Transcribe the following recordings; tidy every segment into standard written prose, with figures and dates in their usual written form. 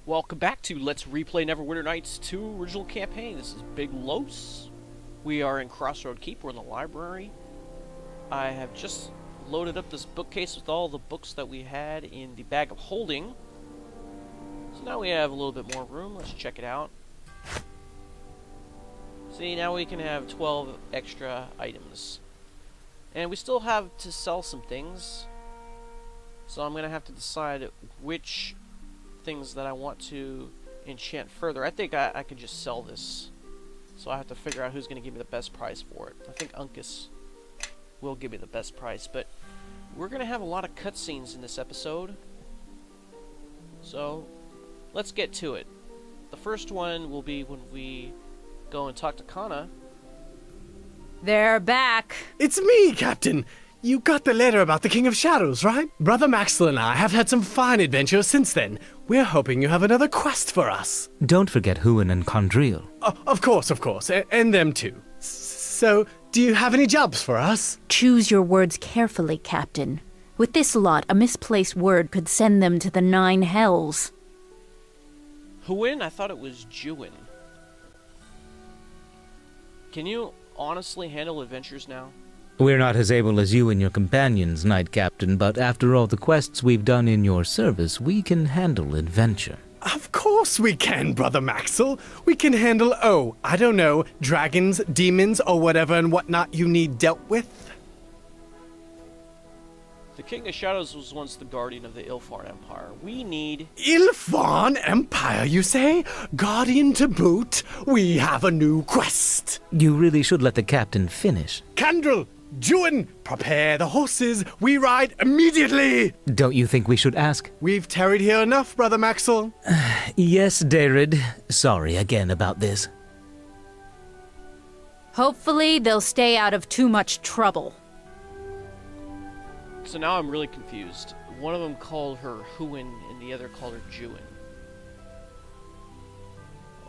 Welcome back to Let's Replay Neverwinter Nights 2 original campaign. This is Big Los. We are in Crossroad Keep. We're in the library. I have just loaded up this bookcase with all the books that we had in the bag of holding. So now we have a little bit more room. Let's check it out. See, now we can have 12 extra items. And we still have to sell some things. So I'm going to have to decide which things that I want to enchant further. I think I could just sell this. So I have to figure out who's going to give me the best price for it. I think Uncas will give me the best price, but we're going to have a lot of cutscenes in this episode. So let's get to it. The first one will be when we go and talk to Kana. They're back. It's me, Captain. You got the letter about the King of Shadows, right? Brother Maxwell and I have had some fine adventures since then. We're hoping you have another quest for us. Don't forget Huan and Condriel. Of course, and them too. So, do you have any jobs for us? Choose your words carefully, Captain. With this lot, a misplaced word could send them to the 9 hells. Huan? I thought it was Juin. Can you honestly handle adventures now? We're not as able as you and your companions, Knight Captain, but after all the quests we've done in your service, we can handle adventure. Of course we can, Brother Maxwell. We can handle, I don't know, dragons, demons, or whatever and whatnot you need dealt with. The King of Shadows was once the guardian of the Ilfar Empire. We need... Ilfar Empire, you say? Guardian to boot? We have a new quest. You really should let the captain finish. Candrel, Juin, prepare the horses. We ride immediately. Don't you think we should ask? We've tarried here enough, Brother Maxwell. Yes, Daerred. Sorry again about this. Hopefully, they'll stay out of too much trouble. So now I'm really confused. One of them called her Huan and the other called her Juin.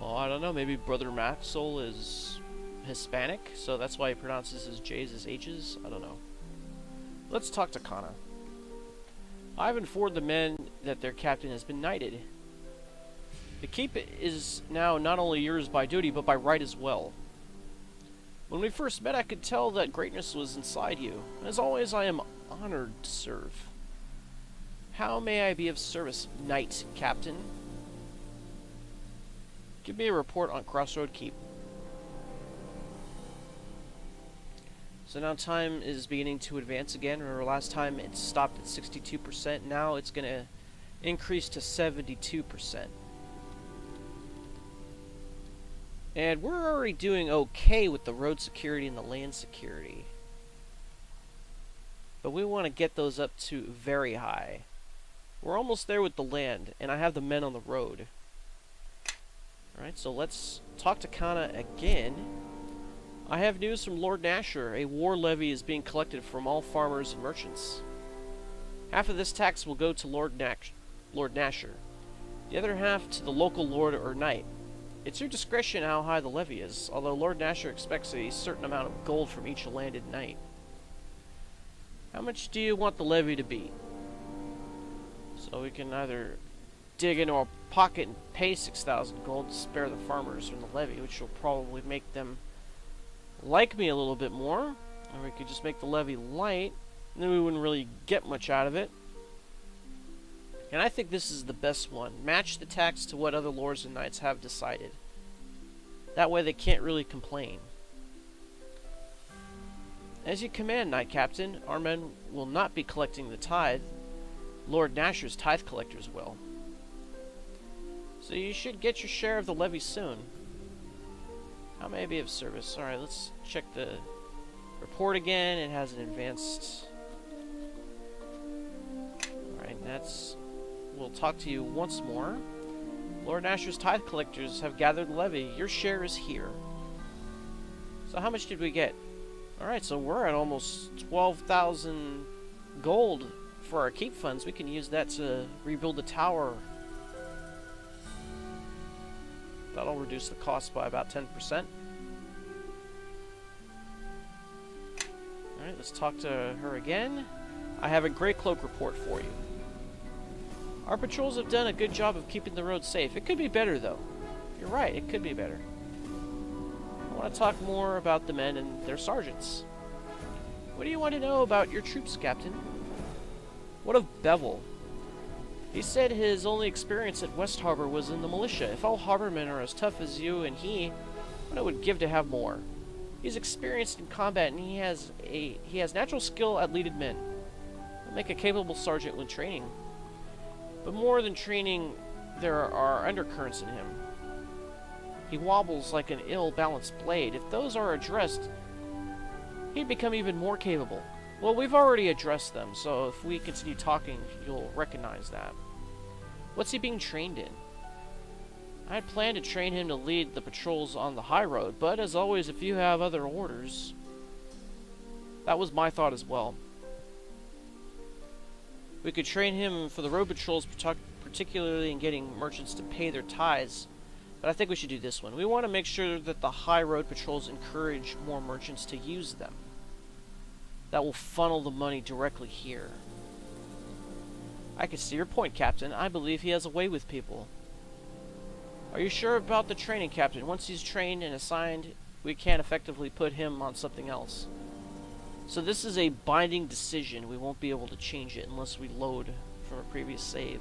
Oh, I don't know. Maybe Brother Maxwell is Hispanic, so that's why he pronounces his J's as H's? I don't know. Let's talk to Kana. I've informed the men that their captain has been knighted. The keep is now not only yours by duty, but by right as well. When we first met, I could tell that greatness was inside you. As always, I am honored to serve. How may I be of service, Knight Captain? Give me a report on Crossroad Keep. So now time is beginning to advance again. Remember last time it stopped at 62%. Now it's going to increase to 72%. And we're already doing okay with the road security and the land security. But we want to get those up to very high. We're almost there with the land, and I have the men on the road. Alright, so let's talk to Kana again. I have news from Lord Nasher. A war levy is being collected from all farmers and merchants. Half of this tax will go to Lord Nasher. The other half to the local lord or knight. It's your discretion how high the levy is, although Lord Nasher expects a certain amount of gold from each landed knight. How much do you want the levy to be? So we can either dig into our pocket and pay 6,000 gold to spare the farmers from the levy, which will probably make them like me a little bit more. Or we could just make the levy light, and then we wouldn't really get much out of it. And I think this is the best one. Match the tax to what other lords and knights have decided. That way they can't really complain. As you command, Knight Captain, our men will not be collecting the tithe. Lord Nasher's tithe collectors will. So you should get your share of the levy soon. How may I be of service? Alright, let's check the report again. It has an advanced... Alright, that's... We'll talk to you once more. Lord Nasher's tithe collectors have gathered the levy. Your share is here. So how much did we get? Alright, so we're at almost 12,000 gold for our keep funds. We can use that to rebuild the tower. That'll reduce the cost by about 10%. Alright, let's talk to her again. I have a Grey Cloak report for you. Our patrols have done a good job of keeping the road safe. It could be better, though. You're right, it could be better. I want to talk more about the men and their sergeants. What do you want to know about your troops, Captain? What of Bevel? He said his only experience at West Harbor was in the militia. If all harbormen are as tough as you and he, what I would give to have more. He's experienced in combat and he has natural skill at leading men. He'll make a capable sergeant when training. But more than training, there are undercurrents in him. He wobbles like an ill-balanced blade. If those are addressed, he'd become even more capable. Well, we've already addressed them, so if we continue talking, you'll recognize that. What's he being trained in? I had planned to train him to lead the patrols on the high road, but as always, if you have other orders... That was my thought as well. We could train him for the road patrols, particularly in getting merchants to pay their tithes. But I think we should do this one. We want to make sure that the high road patrols encourage more merchants to use them. That will funnel the money directly here. I can see your point, Captain. I believe he has a way with people. Are you sure about the training, Captain? Once he's trained and assigned, we can't effectively put him on something else. So this is a binding decision. We won't be able to change it unless we load from a previous save.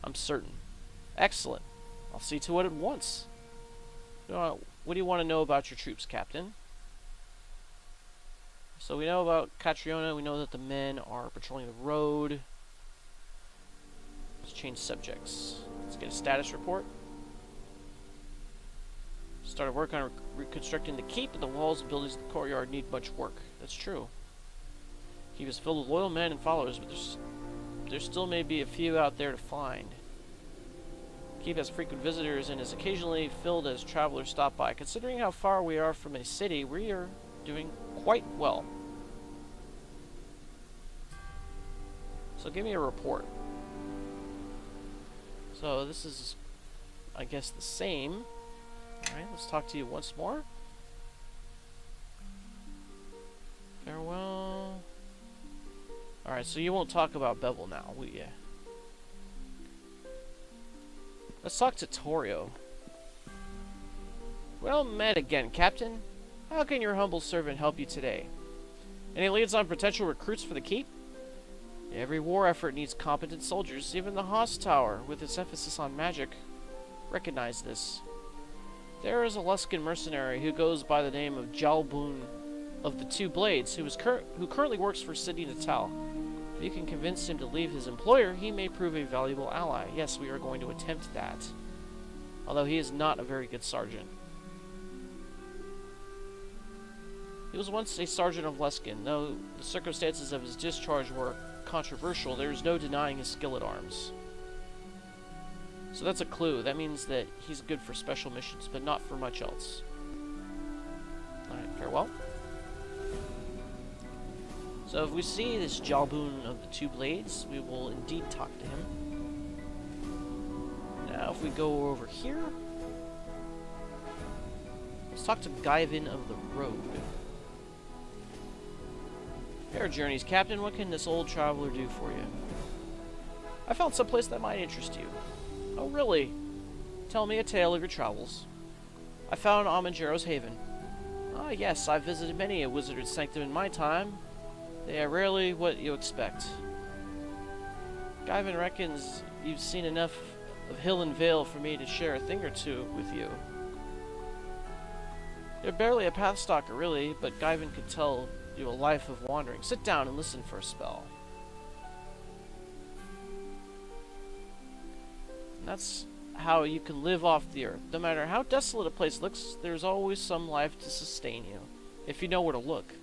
I'm certain. Excellent. I'll see to it at once. What do you want to know about your troops, Captain? So we know about Catriona. We know that the men are patrolling the road. Let's change subjects. Let's get a status report. Started work on reconstructing the keep, but the walls and buildings of the courtyard need much work. That's true. Keep is filled with loyal men and followers, but there still may be a few out there to find. Keep has frequent visitors and is occasionally filled as travelers stop by. Considering how far we are from a city, we are doing quite well. So give me a report. So this is, I guess, the same. Alright, let's talk to you once more. Farewell. Alright, so you won't talk about Bevel now, will ya? Let's talk to Torio. Well met again, Captain. How can your humble servant help you today? Any leads on potential recruits for the keep? Every war effort needs competent soldiers. Even the Haas Tower, with its emphasis on magic, recognize this. There is a Luskan mercenary who goes by the name of Jalbun of the Two Blades, who currently works for City Natal. If you can convince him to leave his employer, he may prove a valuable ally. Yes, we are going to attempt that. Although he is not a very good sergeant. He was once a sergeant of Luskan. Though the circumstances of his discharge were controversial, there is no denying his skill at arms. So that's a clue. That means that he's good for special missions, but not for much else. Alright, farewell. So if we see this Jalbun of the Two Blades, we will indeed talk to him. Now if we go over here, let's talk to Guyven of the Road. Fair journeys, Captain. What can this old traveler do for you? I found some place that might interest you. Oh, really? Tell me a tale of your travels. I found Amanjero's Haven. Ah, yes, I've visited many a wizarded sanctum in my time. They are rarely what you expect. Guyven reckons you've seen enough of hill and vale for me to share a thing or two with you. You're barely a pathstalker, really, but Guyven could tell you a life of wandering. Sit down and listen for a spell. And that's how you can live off the earth. No matter how desolate a place looks, there's always some life to sustain you, if you know where to look.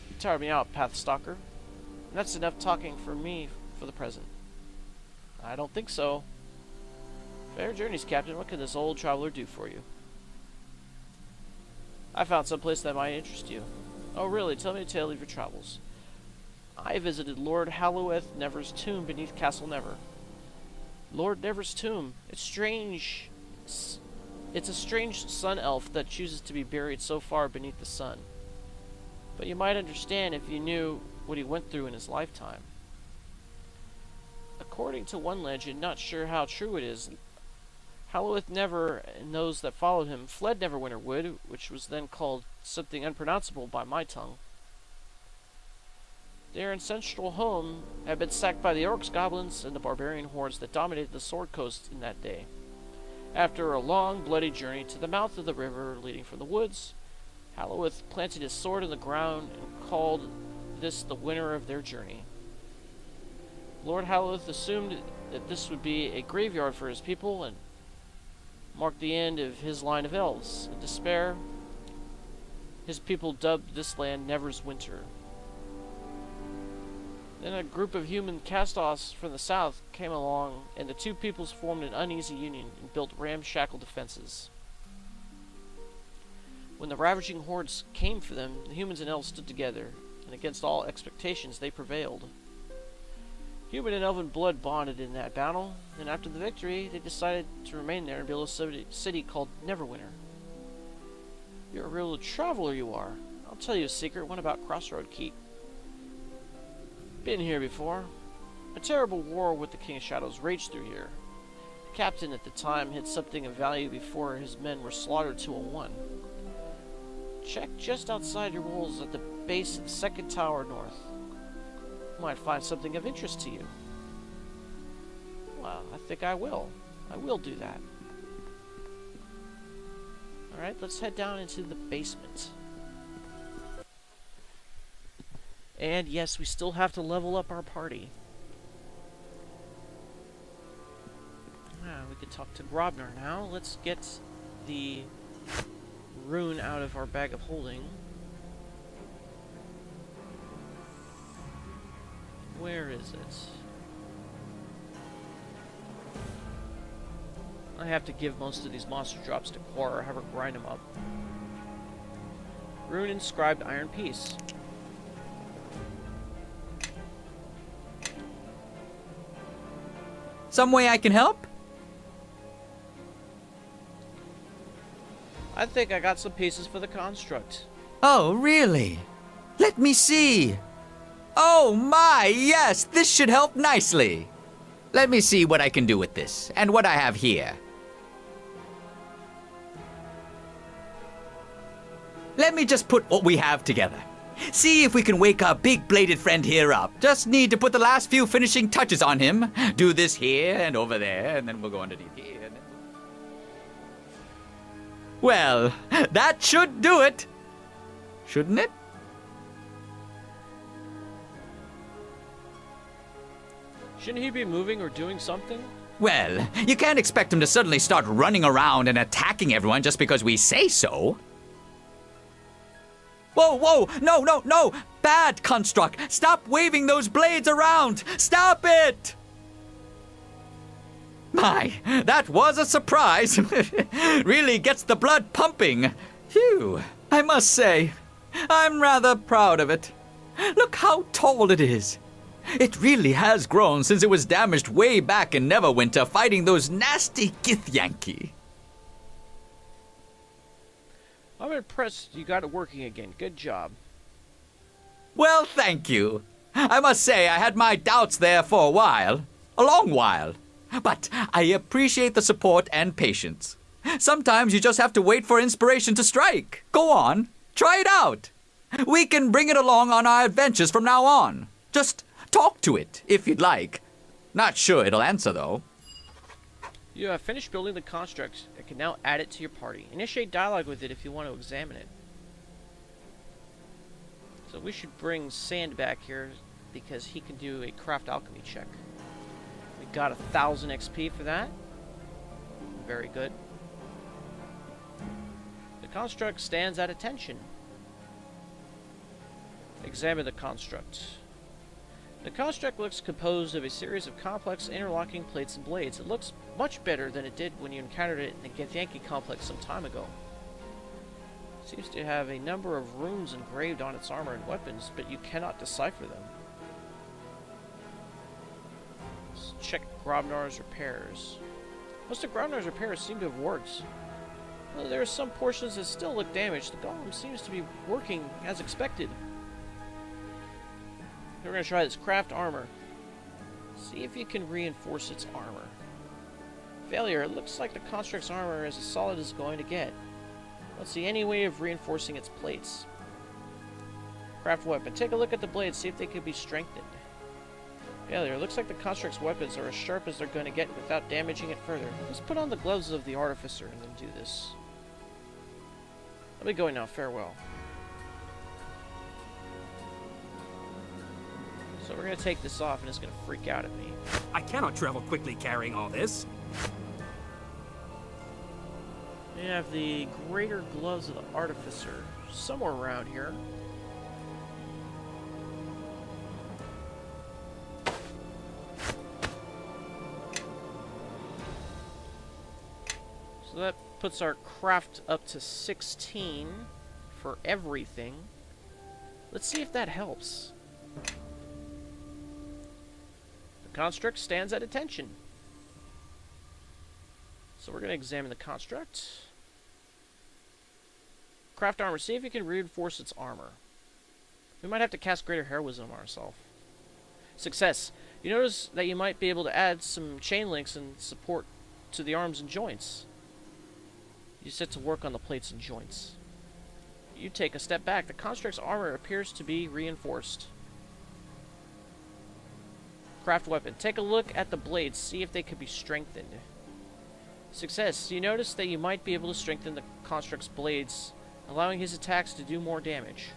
You tired me out, Pathstalker. And that's enough talking for me for the present. I don't think so. Fair journeys, Captain. What can this old traveler do for you? I found some place that might interest you. Oh, really? Tell me a tale of your travels. I visited Lord Halloweth Never's tomb beneath Castle Never. Lord Never's tomb. It's strange. It's a strange sun elf that chooses to be buried so far beneath the sun. But you might understand if you knew what he went through in his lifetime. According to one legend, not sure how true it is, Halloweth Never and those that followed him fled Neverwinter Wood, which was then called something unpronounceable by my tongue. Their ancestral home had been sacked by the orcs, goblins, and the barbarian hordes that dominated the Sword Coast in that day. After a long, bloody journey to the mouth of the river leading from the woods, Halloweth planted his sword in the ground and called this the winner of their journey. Lord Halloweth assumed that this would be a graveyard for his people and marked the end of his line of elves. In despair, his people dubbed this land Never's Winter. Then a group of human cast-offs from the south came along, and the two peoples formed an uneasy union and built ramshackle defenses. When the ravaging hordes came for them, the humans and elves stood together, and against all expectations they prevailed. Human and elven blood bonded in that battle, and after the victory, they decided to remain there and build a city called Neverwinter. You're a real traveler, you are. I'll tell you a secret, one about Crossroad Keep. Been here before. A terrible war with the King of Shadows raged through here. The captain at the time hid something of value before his men were slaughtered 2-1. Check just outside your walls at the base of the second tower north. You might find something of interest to you. Well, I think I will. I will do that. Alright, let's head down into the basement. And yes, we still have to level up our party. We can talk to Grobnar now. Let's get the rune out of our bag of holding. Where is it? I have to give most of these monster drops to Quora, have her grind them up. Rune inscribed Iron Piece. Some way I can help? I think I got some pieces for the construct. Oh, really? Let me see. Oh my, yes, this should help nicely. Let me see what I can do with this, and what I have here. Let me just put what we have together. See if we can wake our big-bladed friend here up. Just need to put the last few finishing touches on him. Do this here and over there, and then we'll go underneath here. And then... Well, that should do it. Shouldn't it? Shouldn't he be moving or doing something? Well, you can't expect him to suddenly start running around and attacking everyone just because we say so. Whoa, whoa, no, no, no! Bad construct! Stop waving those blades around! Stop it! My, that was a surprise. Really gets the blood pumping. Phew, I must say, I'm rather proud of it. Look how tall it is. It really has grown since it was damaged way back in Neverwinter fighting those nasty Githyanki. I'm impressed you got it working again. Good job. Well, thank you. I must say I had my doubts there for a while. A long while. But I appreciate the support and patience. Sometimes you just have to wait for inspiration to strike. Go on. Try it out. We can bring it along on our adventures from now on. Just talk to it, if you'd like. Not sure it'll answer, though. You have finished building the construct and can now add it to your party. Initiate dialogue with it if you want to examine it. So we should bring Sand back here because he can do a craft alchemy check. We got 1,000 XP for that. Very good. The construct stands at attention. Examine the construct. The construct looks composed of a series of complex interlocking plates and blades. It looks much better than it did when you encountered it in the Githyanki complex some time ago. It seems to have a number of runes engraved on its armor and weapons, but you cannot decipher them. Let's check Grobnar's repairs. Most of Grobnar's repairs seem to have worked. Though there are some portions that still look damaged, the golem seems to be working as expected. We're going to try this craft armor. See if you can reinforce its armor. Failure. It looks like the construct's armor is as solid as it's going to get. Let's see any way of reinforcing its plates. Craft weapon. Take a look at the blades, see if they could be strengthened. Failure. It looks like the construct's weapons are as sharp as they're going to get without damaging it further. Let's put on the gloves of the Artificer and then do this. I'll be going now. Farewell. So we're going to take this off and it's going to freak out at me. I cannot travel quickly carrying all this. We have the greater gloves of the Artificer somewhere around here. So that puts our craft up to 16 for everything. Let's see if that helps. The construct stands at attention. So we're going to examine the construct. Craft armor. See if you can reinforce its armor. We might have to cast greater heroism on ourselves. Success. You notice that you might be able to add some chain links and support to the arms and joints. You set to work on the plates and joints. You take a step back. The construct's armor appears to be reinforced. Craft weapon. Take a look at the blades. See if they could be strengthened. Success. You notice that you might be able to strengthen the construct's blades, allowing his attacks to do more damage.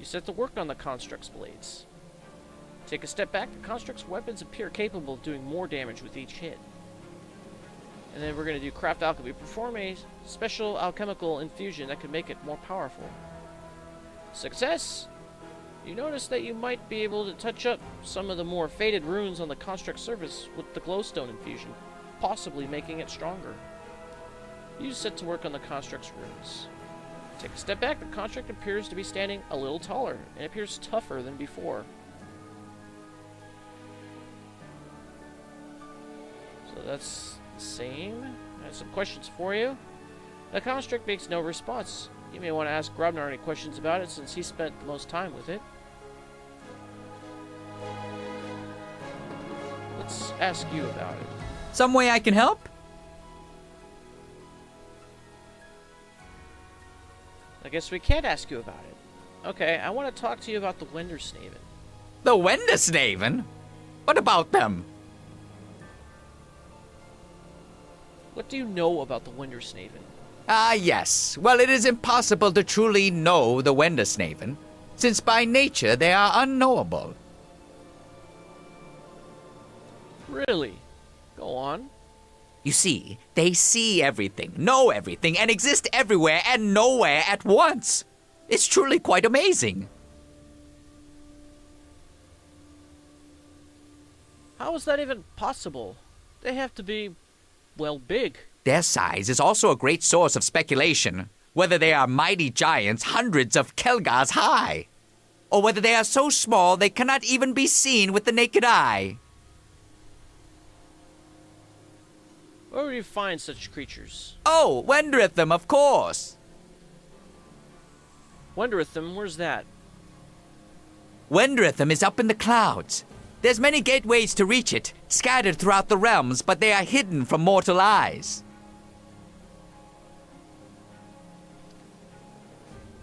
You set to work on the construct's blades. Take a step back. The construct's weapons appear capable of doing more damage with each hit. And then we're going to do craft alchemy. Perform a special alchemical infusion that can make it more powerful. Success! You notice that you might be able to touch up some of the more faded runes on the construct surface with the glowstone infusion, possibly making it stronger. You set to work on the construct's runes. Take a step back. The construct appears to be standing a little taller and appears tougher than before. So that's the same. I have some questions for you. The construct makes no response. You may want to ask Grobnar any questions about it since he spent the most time with it. Let's ask you about it. Some way I can help? I guess we can't ask you about it. Okay, I want to talk to you about the wendersnaven. The wendersnaven? What about them? What do you know about the wendersnaven? Ah, yes. Well, it is impossible to truly know the wendersnaven, since by nature they are unknowable. Really? Go on. You see, they see everything, know everything, and exist everywhere and nowhere at once. It's truly quite amazing. How is that even possible? They have to be, well, big. Their size is also a great source of speculation, whether they are mighty giants hundreds of Kelgars high, or whether they are so small they cannot even be seen with the naked eye. Where would you find such creatures? Oh, Wenderetham, of course. Wenderetham, where's that? Wenderetham is up in the clouds. There's many gateways to reach it, scattered throughout the realms, but they are hidden from mortal eyes.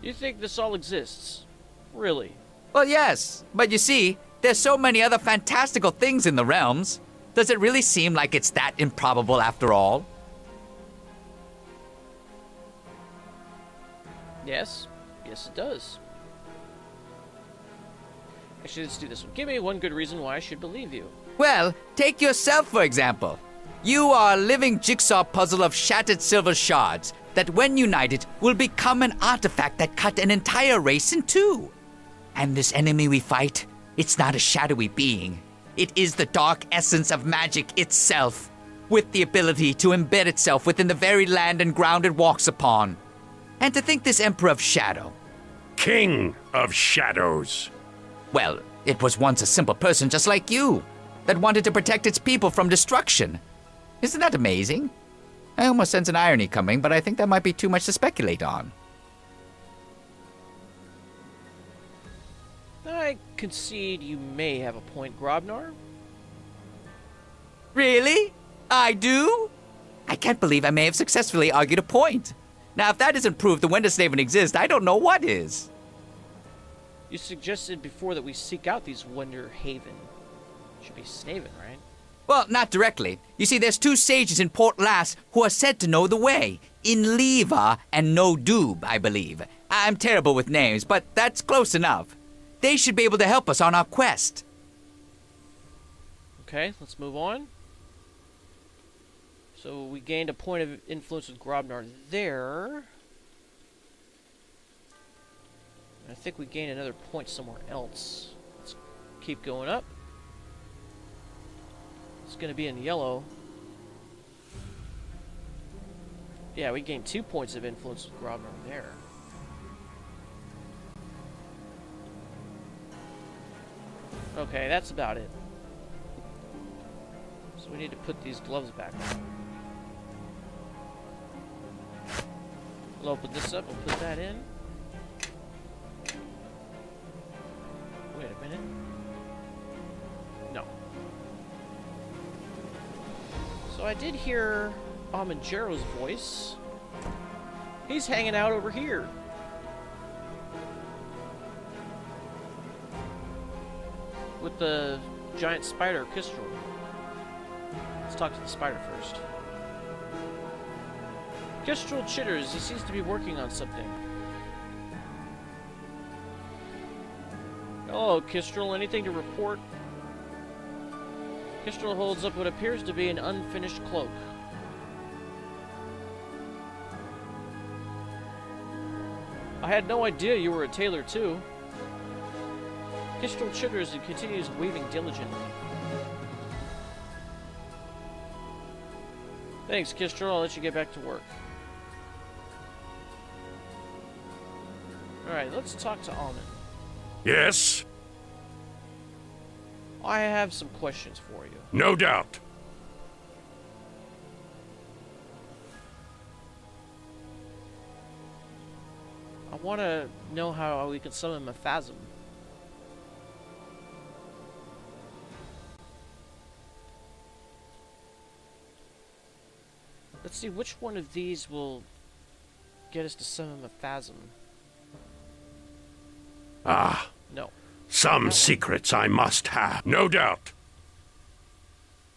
You think this all exists? Really? Well, yes, but you see, there's so many other fantastical things in the realms. Does it really seem like it's that improbable after all? Yes. Yes, it does. Actually, let's do this one. Give me one good reason why I should believe you. Well, take yourself, for example. You are a living jigsaw puzzle of shattered silver shards that, when united, will become an artifact that cut an entire race in two. And this enemy we fight, it's not a shadowy being. It is the dark essence of magic itself, with the ability to embed itself within the very land and ground it walks upon. And to think this Emperor of Shadow... King of Shadows. Well, it was once a simple person just like you, that wanted to protect its people from destruction. Isn't that amazing? I almost sense an irony coming, but I think that might be too much to speculate on. I I concede you may have a point, Grobnar. Really? I do? I can't believe I may have successfully argued a point. Now, if that isn't proof the wendersnaven exist, I don't know what is. You suggested before that we seek out these Wenderhaven. Should be Snaven, right? Well, not directly. You see, there's 2 sages in Port Lass who are said to know the way. In Leva and No Doob, I believe. I'm terrible with names, but that's close enough. They should be able to help us on our quest. Okay, let's move on. So we gained a point of influence with Grobnar there. I think we gained another point somewhere else. Let's keep going up. It's going to be in yellow. Yeah, we gained 2 points of influence with Grobnar there. Okay, that's about it. So we need to put these gloves back on. We'll open this up and put that in. Wait a minute. No. So I did hear Amanjero's voice. He's hanging out over here. With the giant spider, Kistral. Let's talk to the spider first. Kistral chitters. He seems to be working on something. Hello, Kistral. Anything to report? Kistral holds up what appears to be an unfinished cloak. I had no idea you were a tailor, too. Kistral chitters and continues weaving diligently. Thanks, Kistral. I'll let you get back to work. Alright, let's talk to Alman. Yes? I have some questions for you. No doubt. I want to know how we can summon Maphasm. Let's see, which one of these will get us to summon Maphasm? Ah, No. some secrets I must have. No doubt.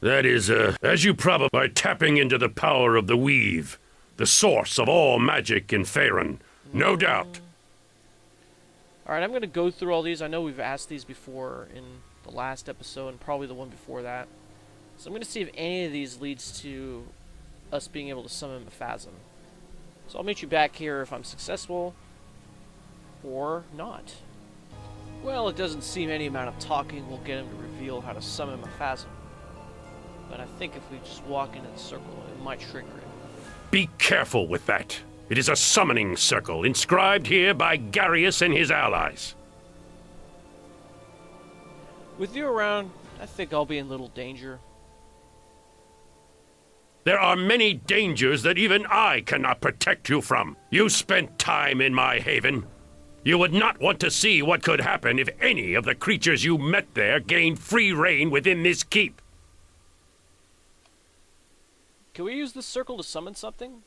That is, as you probably by tapping into the power of the weave, the source of all magic in Faerun. No doubt. Alright, I'm going to go through all these. I know we've asked these before in the last episode and probably the one before that. So I'm going to see if any of these leads to us being able to summon Maphasm. So I'll meet you back here if I'm successful or not. Well, it doesn't seem any amount of talking will get him to reveal how to summon Maphasm. But I think if we just walk into the circle, it might trigger it. Be careful with that. It is a summoning circle, inscribed here by Garius and his allies. With you around, I think I'll be in little danger. There are many dangers that even I cannot protect you from. You spent time in my haven. You would not want to see what could happen if any of the creatures you met there gained free reign within this keep. Can we use this circle to summon something?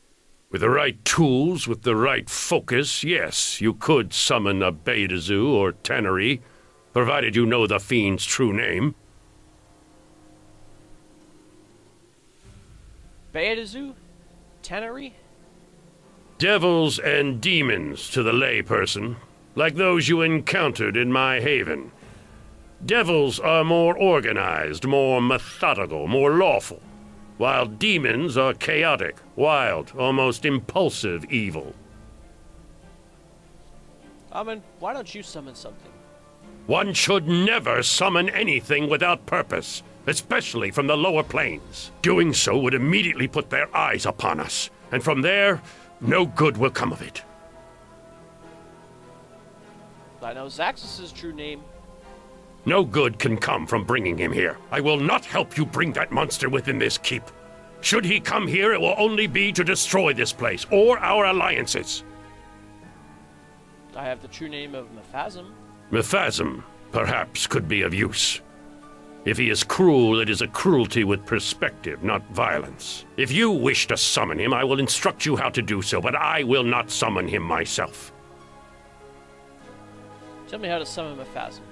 With the right tools, with the right focus, yes, you could summon a Beidazu or Tannery, provided you know the fiend's true name. Beidazu? Tannery? Devils and demons to the layperson, like those you encountered in my haven. Devils are more organized, more methodical, more lawful, while demons are chaotic, wild, almost impulsive evil. Amen, why don't you summon something? One should never summon anything without purpose, especially from the lower planes. Doing so would immediately put their eyes upon us, and from there, no good will come of it. I know Zaxxus' true name. No good can come from bringing him here. I will not help you bring that monster within this keep. Should he come here, it will only be to destroy this place, or our alliances. I have the true name of Maphasm. Maphasm, perhaps could be of use. If he is cruel, it is a cruelty with perspective, not violence. If you wish to summon him, I will instruct you how to do so, but I will not summon him myself. Tell me how to summon a phasm.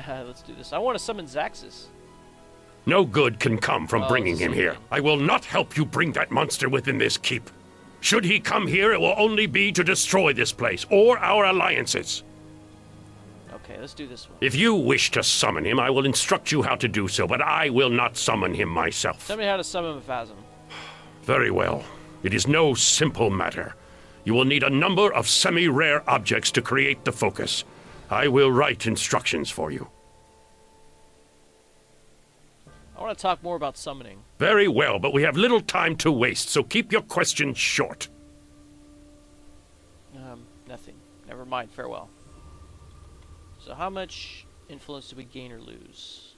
Let's do this. I want to summon Zaxxas. No good can come from bringing him here. thing. I will not help you bring that monster within this keep. Should he come here, it will only be to destroy this place, or our alliances. Okay, let's do this one. If you wish to summon him, I will instruct you how to do so, but I will not summon him myself. Tell me how to summon a phasm. Very well. It is no simple matter. You will need a number of semi-rare objects to create the focus. I will write instructions for you. I want to talk more about summoning. Very well, but we have little time to waste, so keep your questions short. Nothing. Never mind. Farewell. So how much influence do we gain or lose?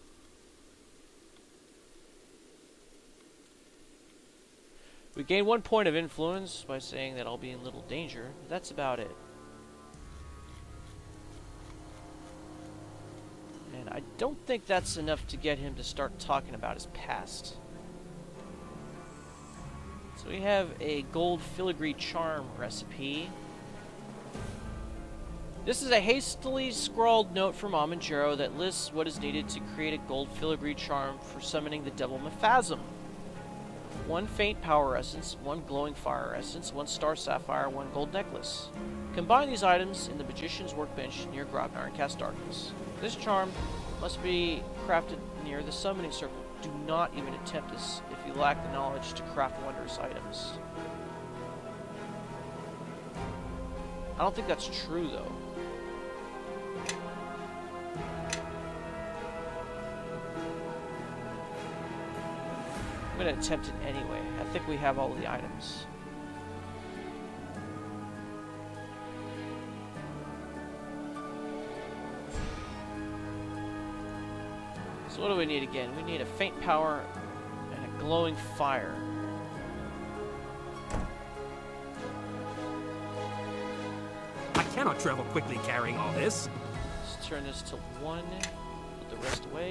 We gain 1 point of influence by saying that I'll be in little danger. That's about it. And I don't think that's enough to get him to start talking about his past. So we have a gold filigree charm recipe. This is a hastily scrawled note from Amanjaro that lists what is needed to create a gold filigree charm for summoning the Devil Phasm. 1 faint power essence, 1 glowing fire essence, 1 star sapphire, 1 gold necklace. Combine these items in the magician's workbench near Grobnar and cast darkness. This charm must be crafted near the summoning circle. Do not even attempt this if you lack the knowledge to craft wondrous items. I don't think that's true, though. I'm going to attempt it anyway. I think we have all of the items. So what do we need again? We need a faint power and a glowing fire. I cannot travel quickly carrying all this. Let's turn this to 1. Put the rest away.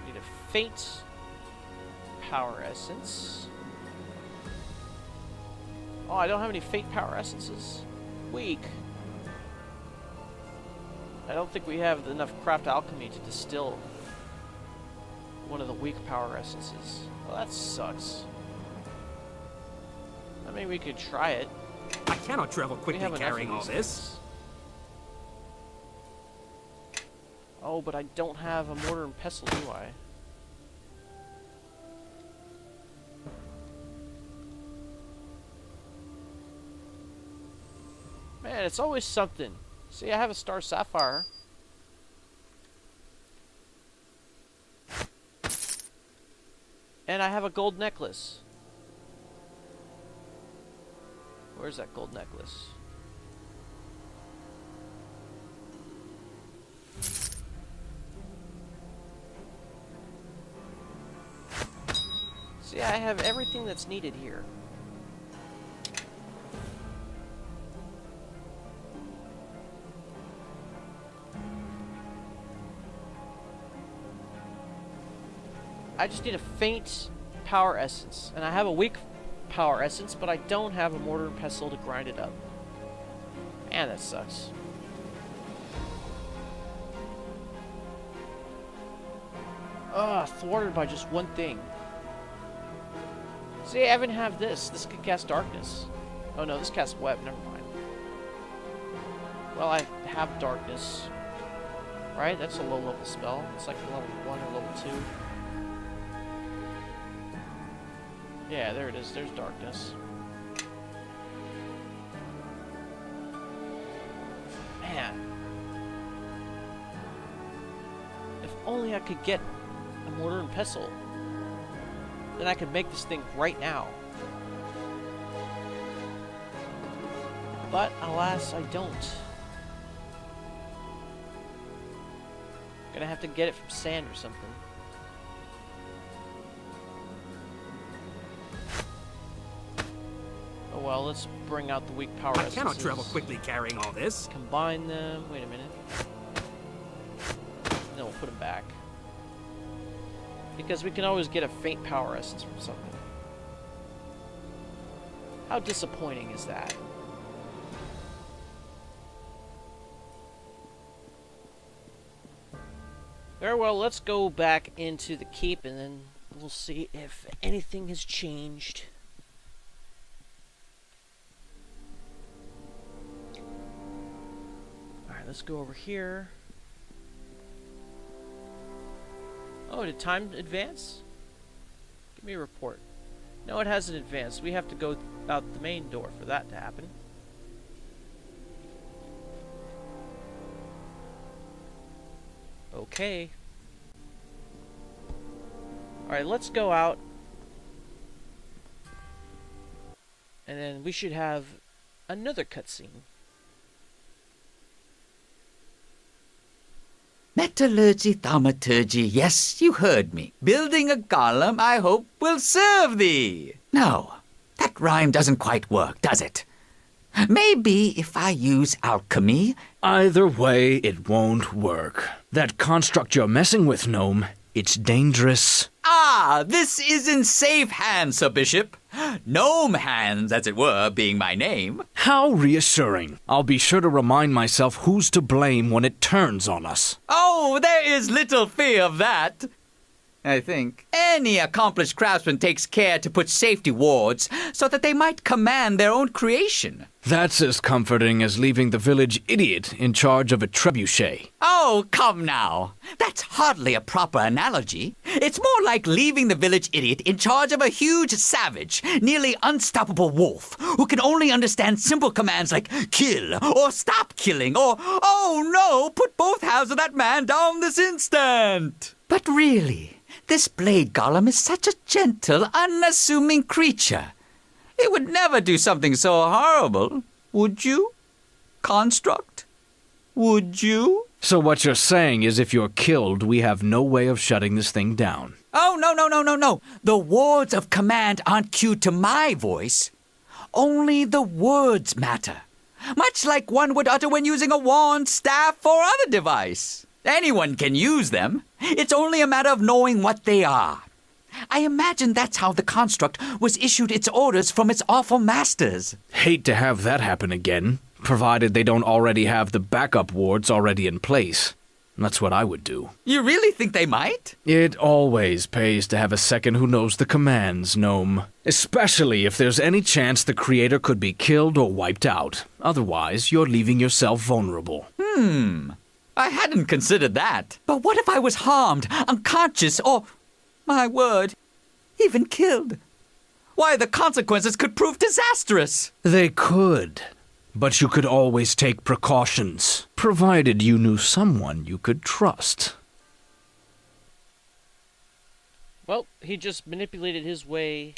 Need a faint power essence. Oh, I don't have any faint power essences. Weak. I don't think we have enough craft alchemy to distill one of the weak power essences. Well, that sucks. I mean, we could try it. I cannot travel We quickly have enough carrying of all these this. things. Oh, but I don't have a mortar and pestle, do I? Man, it's always something. See, I have a star sapphire. And I have a gold necklace. Where's that gold necklace? See, I have everything that's needed here. I just need a faint power essence. And I have a weak power essence, but I don't have a mortar and pestle to grind it up. Man, that sucks. Ugh, thwarted by just one thing. See, I even have this. This could cast darkness. Oh no, this casts web. Never mind. Well, I have darkness. Right? That's a low level spell. It's like level 1 or level 2. Yeah, there it is. There's darkness. Man. If only I could get a mortar and pestle. Then I could make this thing right now. But, alas, I don't. Gonna have to get it from sand or something. Oh well, let's bring out the weak power I essences. cannot travel quickly carrying all this. Combine them. Wait a minute. Then we'll put them back. Because we can always get a faint power essence from something. How disappointing is that? Very well, let's go back into the keep and then we'll see if anything has changed. Alright, let's go over here. Oh, did time advance? Give me a report. No, it hasn't advanced. We have to go out the main door for that to happen. Okay. Alright, let's go out. And then we should have another cutscene. Metallurgy, thaumaturgy, yes, you heard me. Building a golem, I hope, will serve thee. No, that rhyme doesn't quite work, does it? Maybe if I use alchemy. Either way, it won't work. That construct you're messing with, Gnome, it's dangerous. Ah, this is in safe hands, Sir Bishop. Gnome hands, as it were, being my name. How reassuring. I'll be sure to remind myself who's to blame when it turns on us. Oh, there is little fear of that. I think. Any accomplished craftsman takes care to put safety wards so that they might command their own creation. That's as comforting as leaving the village idiot in charge of a trebuchet. Oh, come now. That's hardly a proper analogy. It's more like leaving the village idiot in charge of a huge savage, nearly unstoppable wolf, who can only understand simple commands like kill, or stop killing, or, oh no, put both halves of that man down this instant. But really, this blade golem is such a gentle, unassuming creature. It would never do something so horrible, would you? Construct? Would you? So what you're saying is if you're killed, we have no way of shutting this thing down. Oh, no. The wards of command aren't cued to my voice. Only the words matter. Much like one would utter when using a wand, staff, or other device. Anyone can use them. It's only a matter of knowing what they are. I imagine that's how the construct was issued its orders from its awful masters. Hate to have that happen again, provided they don't already have the backup wards already in place. That's what I would do. You really think they might? It always pays to have a second who knows the commands, Gnome. Especially if there's any chance the creator could be killed or wiped out. Otherwise, you're leaving yourself vulnerable. I hadn't considered that. But what if I was harmed, unconscious, or, my word, even killed? Why, the consequences could prove disastrous. They could. But you could always take precautions, provided you knew someone you could trust. Well, he just manipulated his way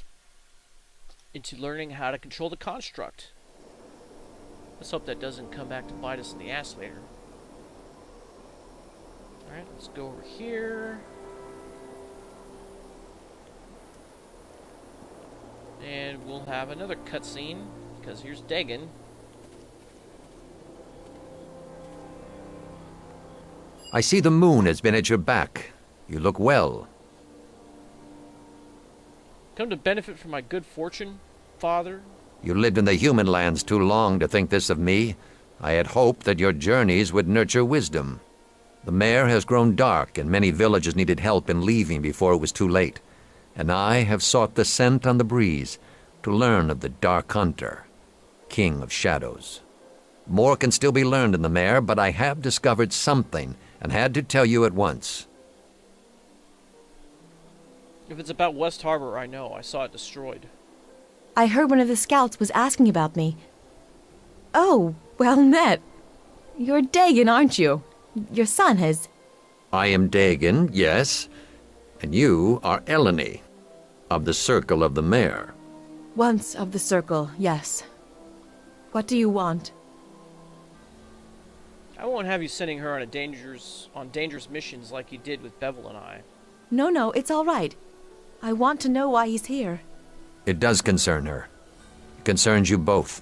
into learning how to control the construct. Let's hope that doesn't come back to bite us in the ass later. Alright, let's go over here. And we'll have another cutscene, because here's Daeghun. I see the moon has been at your back. You look well. Come to benefit from my good fortune, father? You lived in the human lands too long to think this of me. I had hoped that your journeys would nurture wisdom. The mare has grown dark, and many villages needed help in leaving before it was too late. And I have sought the scent on the breeze to learn of the Dark Hunter, King of Shadows. More can still be learned in the mare, but I have discovered something and had to tell you at once. If it's about West Harbor, I know. I saw it destroyed. I heard one of the scouts was asking about me. Oh, well met. You're Daeghun, aren't you? Your son has... I am Daeghun, yes, and you are Elanee, of the Circle of the Mare. Once of the Circle, yes. What do you want? I won't have you sending her on dangerous missions like you did with Bevel and I. No, it's all right. I want to know why he's here. It does concern her. concerns you both.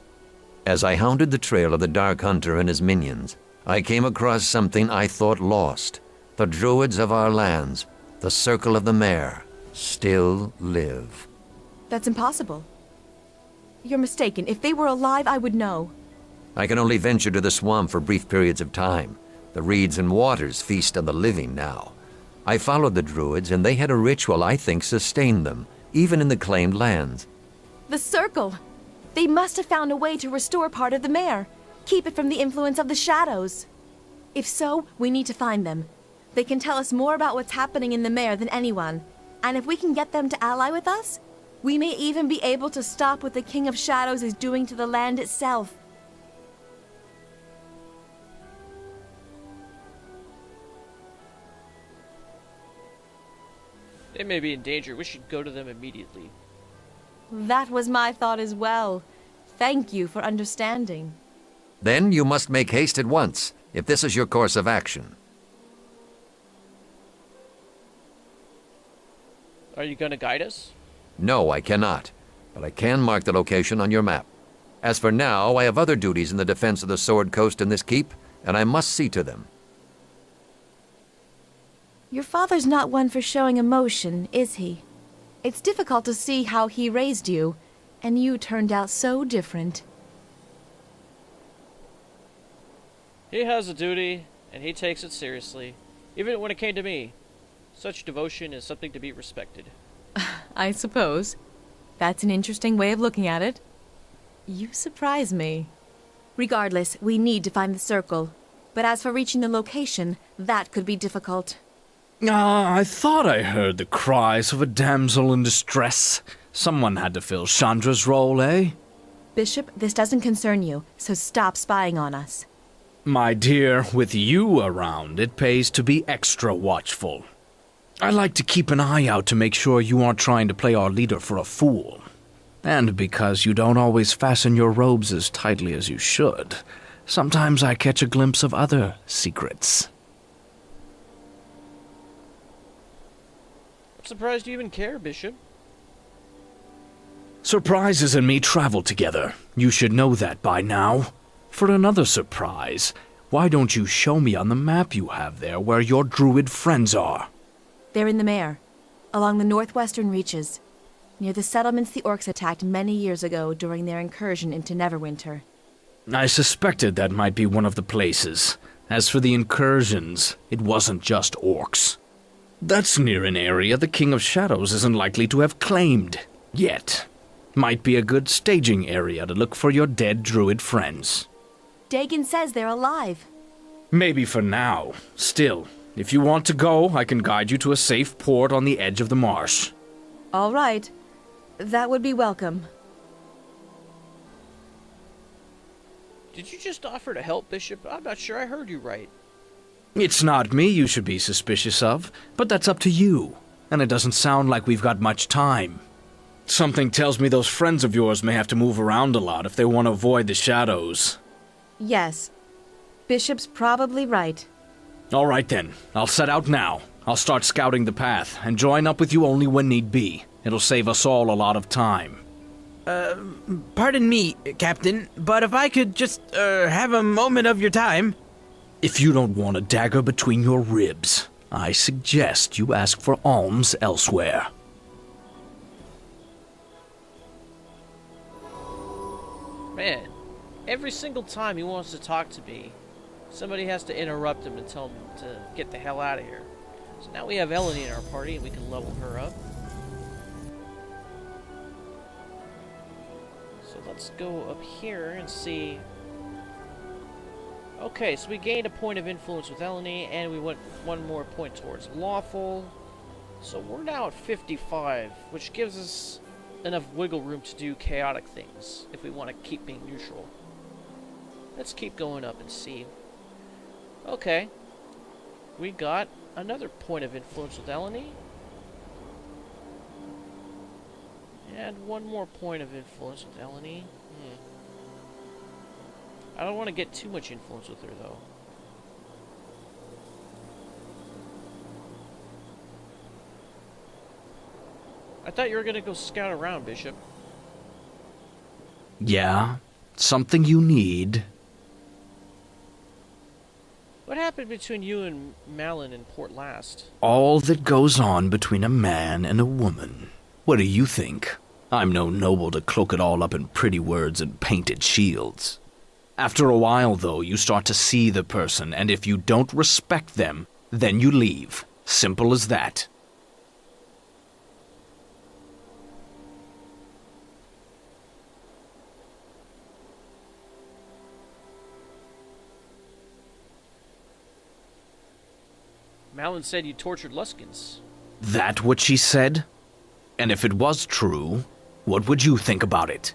As I hounded the trail of the Dark Hunter and his minions, I came across something I thought lost. The druids of our lands, the Circle of the Mare, still live. That's impossible. You're mistaken. If they were alive, I would know. I can only venture to the swamp for brief periods of time. The reeds and waters feast on the living now. I followed the druids, and they had a ritual I think sustained them, even in the claimed lands. The Circle! They must have found a way to restore part of the mare. Keep it from the influence of the shadows. If so, we need to find them. They can tell us more about what's happening in the mare than anyone. And if we can get them to ally with us, we may even be able to stop what the King of Shadows is doing to the land itself. They may be in danger. We should go to them immediately. That was my thought as well. Thank you for understanding. Then you must make haste at once, if this is your course of action. Are you going to guide us? No, I cannot, but I can mark the location on your map. As for now, I have other duties in the defense of the Sword Coast and this keep, and I must see to them. Your father's not one for showing emotion, is he? It's difficult to see how he raised you, and you turned out so different. He has a duty, and he takes it seriously, even when it came to me. Such devotion is something to be respected. I suppose. That's an interesting way of looking at it. You surprise me. Regardless, we need to find the circle. But as for reaching the location, that could be difficult. I thought I heard the cries of a damsel in distress. Someone had to fill Chandra's role, eh? Bishop, this doesn't concern you, so stop spying on us. My dear, with you around, it pays to be extra watchful. I like to keep an eye out to make sure you aren't trying to play our leader for a fool. And because you don't always fasten your robes as tightly as you should, sometimes I catch a glimpse of other secrets. I'm surprised you even care, Bishop. Surprises and me travel together. You should know that by now. For another surprise, why don't you show me on the map you have there where your druid friends are? They're in the mare, along the northwestern reaches, near the settlements the orcs attacked many years ago during their incursion into Neverwinter. I suspected that might be one of the places. As for the incursions, it wasn't just orcs. That's near an area the King of Shadows isn't likely to have claimed yet. Might be a good staging area to look for your dead druid friends. Daeghun says they're alive. Maybe for now. Still, if you want to go, I can guide you to a safe port on the edge of the marsh. All right. That would be welcome. Did you just offer to help, Bishop? I'm not sure I heard you right. It's not me you should be suspicious of, but that's up to you. And it doesn't sound like we've got much time. Something tells me those friends of yours may have to move around a lot if they want to avoid the shadows. Yes. Bishop's probably right. All right then, I'll set out now. I'll start scouting the path, and join up with you only when need be. It'll save us all a lot of time. Pardon me, Captain, but if I could just, have a moment of your time... If you don't want a dagger between your ribs, I suggest you ask for alms elsewhere. Man, every single time he wants to talk to me, somebody has to interrupt him and tell him to get the hell out of here. So now we have Elanee in our party and we can level her up. So let's go up here and see. Okay, so we gained a point of influence with Elanee and we went one more point towards lawful. So we're now at 55, which gives us enough wiggle room to do chaotic things if we want to keep being neutral. Let's keep going up and see. Okay, we got another point of influence with Elanee. And one more point of influence with Elanee. I don't want to get too much influence with her, though. I thought you were going to go scout around, Bishop. Yeah? Something you need? What happened between you and Malin in Port last? All that goes on between a man and a woman. What do you think? I'm no noble to cloak it all up in pretty words and painted shields. After a while, though, you start to see the person, and if you don't respect them, then you leave. Simple as that. Malin said you tortured Luskins. That what she said? And if it was true, what would you think about it?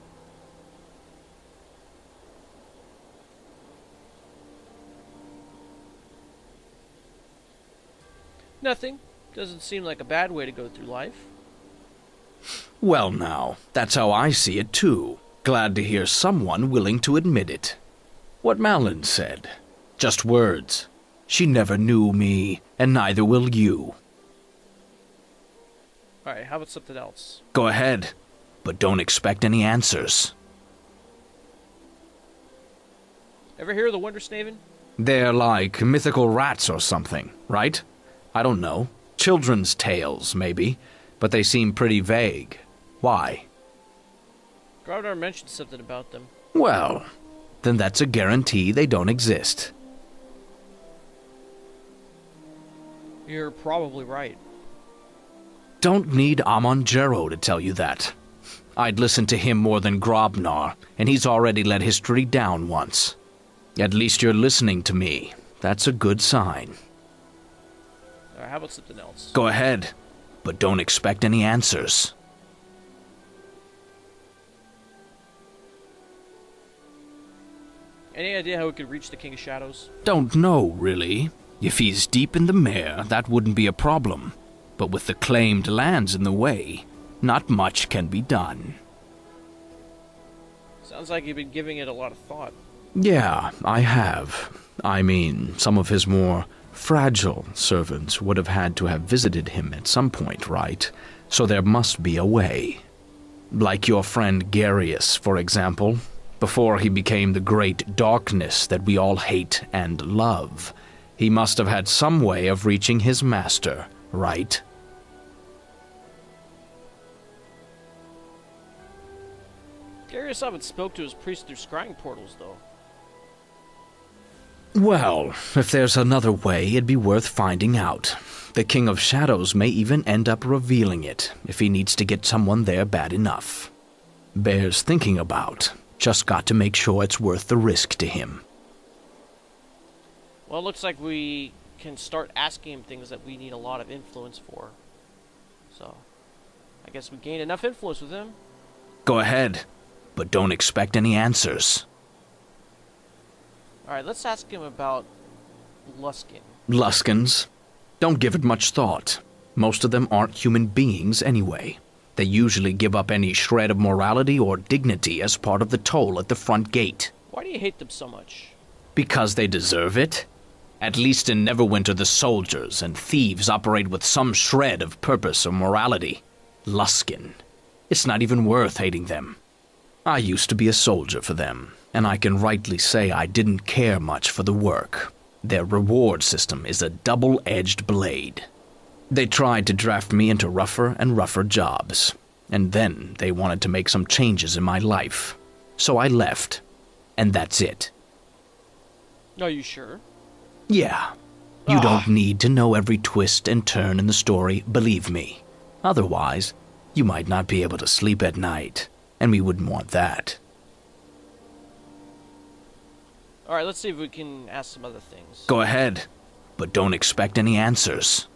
Nothing. Doesn't seem like a bad way to go through life. Well now, that's how I see it too. Glad to hear someone willing to admit it. What Malin said. Just words. She never knew me, and neither will you. Alright, how about something else? Go ahead, but don't expect any answers. Ever hear of the wendersnaven? They're like mythical rats or something, right? I don't know. Children's tales, maybe, but they seem pretty vague. Why? Grobnar mentioned something about them. Well, then that's a guarantee they don't exist. You're probably right. Don't need Amonjero to tell you that. I'd listen to him more than Grobnar, and he's already let history down once. At least you're listening to me. That's a good sign. Alright, how about something else? Go ahead, but don't expect any answers. Any idea how we could reach the King of Shadows? Don't know, really. If he's deep in the mare, that wouldn't be a problem. But with the claimed lands in the way, not much can be done. Sounds like you've been giving it a lot of thought. Yeah, I have. I mean, some of his more fragile servants would have had to have visited him at some point, right? So there must be a way. Like your friend Garius, for example. Before he became the great darkness that we all hate and love, he must have had some way of reaching his master, right? Garius haven't spoke to his priest through scrying portals, though. Well, if there's another way, it'd be worth finding out. The King of Shadows may even end up revealing it, if he needs to get someone there bad enough. Bears thinking about. Just got to make sure it's worth the risk to him. Well, it looks like we can start asking him things that we need a lot of influence for. So, I guess we gained enough influence with him. Go ahead, but don't expect any answers. Alright, let's ask him about Luskin. Luskins? Don't give it much thought. Most of them aren't human beings anyway. They usually give up any shred of morality or dignity as part of the toll at the front gate. Why do you hate them so much? Because they deserve it? At least in Neverwinter the soldiers and thieves operate with some shred of purpose or morality. Luskin. It's not even worth hating them. I used to be a soldier for them, and I can rightly say I didn't care much for the work. Their reward system is a double-edged blade. They tried to draft me into rougher and rougher jobs, and then they wanted to make some changes in my life. So I left, and that's it. Are you sure? Yeah. You don't need to know every twist and turn in the story, believe me. Otherwise, you might not be able to sleep at night, and we wouldn't want that. Alright, let's see if we can ask some other things. Go ahead, but don't expect any answers.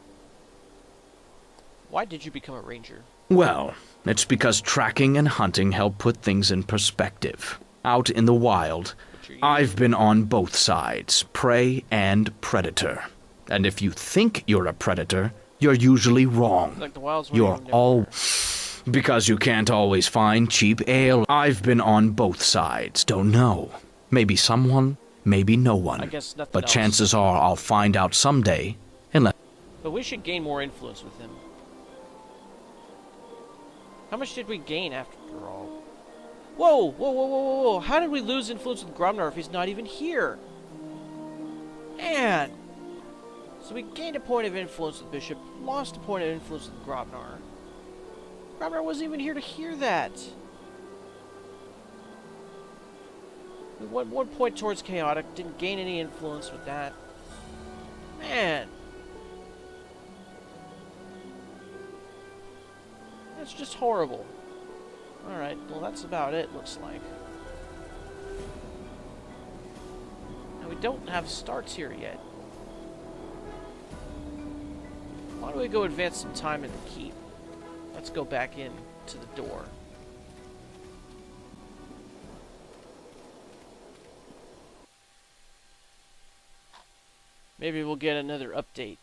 Why did you become a ranger? Well, it's because tracking and hunting help put things in perspective. Out in the wild, I've been on both sides, prey and predator. And if you think you're a predator, you're usually wrong. Like the wild's You're all... Because you can't always find cheap ale. I've been on both sides, don't know. Maybe someone, maybe no one. I guess nothing but else. chances are I'll find out someday, unless... But we should gain more influence with him. How much did we gain after all? Whoa, whoa, whoa, whoa, whoa, whoa. How did we lose influence with Grobnar if he's not even here? Man. So we gained a point of influence with Bishop, lost a point of influence with Grobnar. Grobnar wasn't even here to hear that. We won 1 point towards Chaotic, didn't gain any influence with that. Man. That's just horrible. Alright, well that's about it, looks like. And we don't have Startear yet. Why don't we go advance some time in the keep? Let's go back in to the door. Maybe we'll get another update.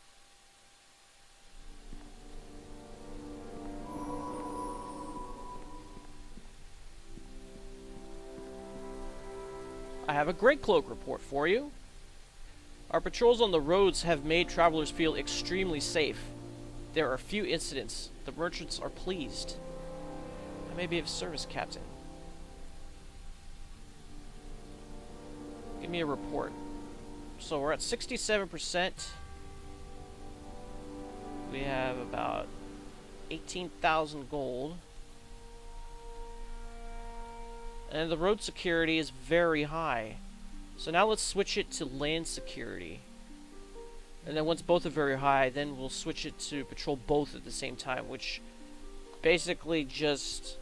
I have a Great Cloak report for you. Our patrols on the roads have made travelers feel extremely safe. There are few incidents. The merchants are pleased. I may be of service, Captain. Give me a report. So we're at 67%. We have about 18,000 gold. And the road security is very high. So now let's switch it to land security. And then once both are very high, then we'll switch it to patrol both at the same time, which basically just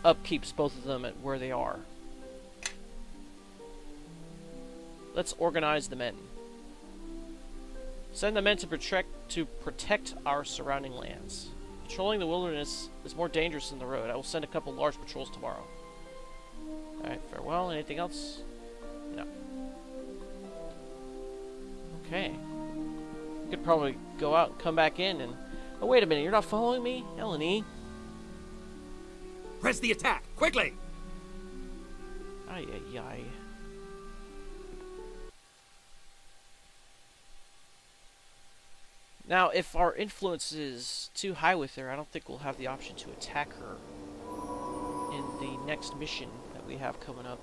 upkeeps both of them at where they are. Let's organize the men. Send the men to protect our surrounding lands. Patrolling the wilderness is more dangerous than the road. I will send a couple large patrols tomorrow. Alright, farewell. Anything else? No. Okay. We could probably go out and come back in and... Oh, wait a minute. You're not following me? Elanee? Press the attack, quickly! Ay, ay, ay. Now, if our influence is too high with her, I don't think we'll have the option to attack her in the next mission that we have coming up.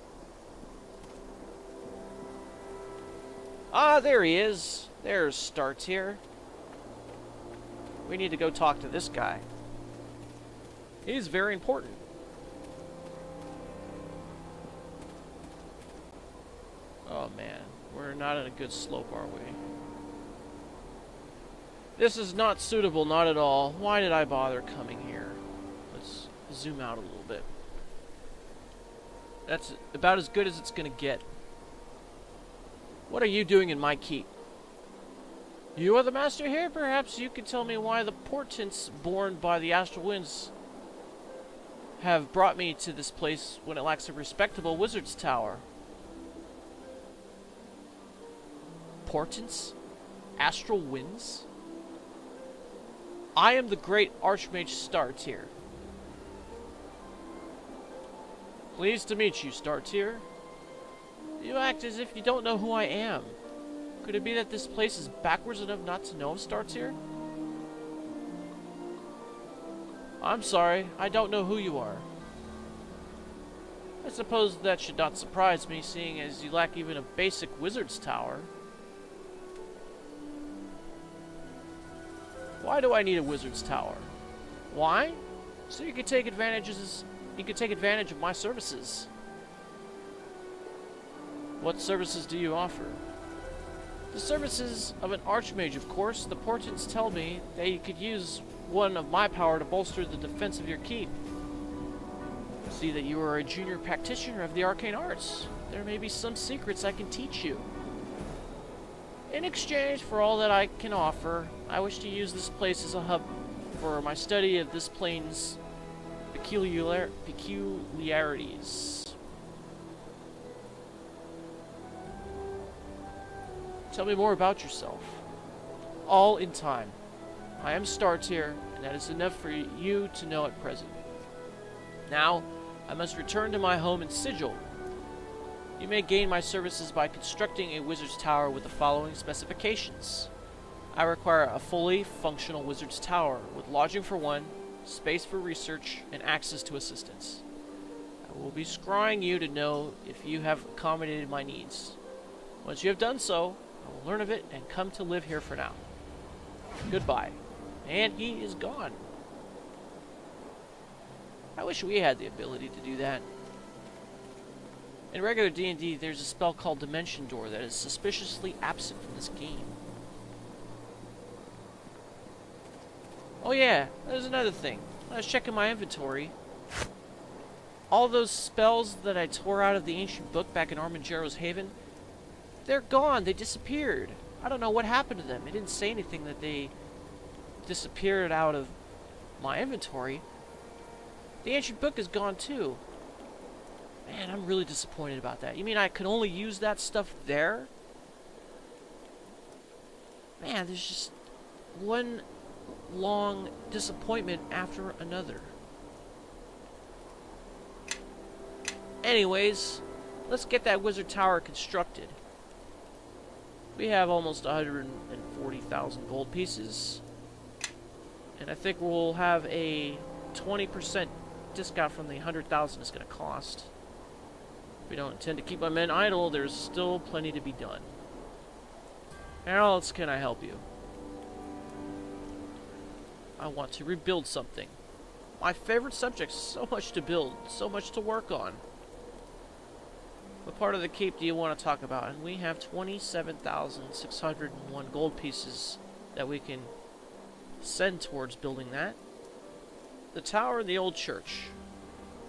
Ah, there he is. There's Startear. We need to go talk to this guy. He's very important. Oh man, we're not in a good slope, are we? This is not suitable, not at all. Why did I bother coming here? Let's zoom out a little bit. That's about as good as it's gonna get. What are you doing in my keep? You are the master here? Perhaps you could tell me why the portents born by the astral winds have brought me to this place when it lacks a respectable wizard's tower. Portents? Astral winds? I am the great Archmage Startear. Pleased to meet you, Startear. You act as if you don't know who I am. Could it be that this place is backwards enough not to know of Startear? I'm sorry, I don't know who you are. I suppose that should not surprise me, seeing as you lack even a basic wizard's tower. Why do I need a wizard's tower? Why? So you can take advantage of my services. What services do you offer? The services of an Archmage, of course. The portents tell me that you could use one of my power to bolster the defense of your keep. I see that you are a junior practitioner of the arcane arts. There may be some secrets I can teach you. In exchange for all that I can offer, I wish to use this place as a hub for my study of this plane's peculiarities. Tell me more about yourself. All in time. I am Startear, and that is enough for you to know at present. Now, I must return to my home in Sigil. You may gain my services by constructing a wizard's tower with the following specifications. I require a fully functional wizard's tower with lodging for one, space for research, and access to assistance. I I will be scrying you to know if you have accommodated my needs. Once you have done so, I will learn of it and come to live here for now. Goodbye. And he is gone. I wish we had the ability to do that. In regular D&D, there's a spell called Dimension Door that is suspiciously absent from this game. Oh yeah, there's another thing. I was checking my inventory. All those spells that I tore out of the ancient book back in Armangero's Haven, they're gone. They disappeared. I don't know what happened to them. It didn't say anything that they disappeared out of my inventory. The ancient book is gone too. Man, I'm really disappointed about that. You mean I could only use that stuff there? Man, there's just one long disappointment after another. Anyways, let's get that wizard tower constructed. We have almost 140,000 gold pieces. And I think we'll have a 20% discount from the 100,000 it's going to cost. If we don't intend to keep my men idle, there's still plenty to be done. How else can I help you? I want to rebuild something. My favorite subject, so much to build, so much to work on. What part of the keep do you want to talk about? And we have 27,601 gold pieces that we can send towards building that. The tower and the old church.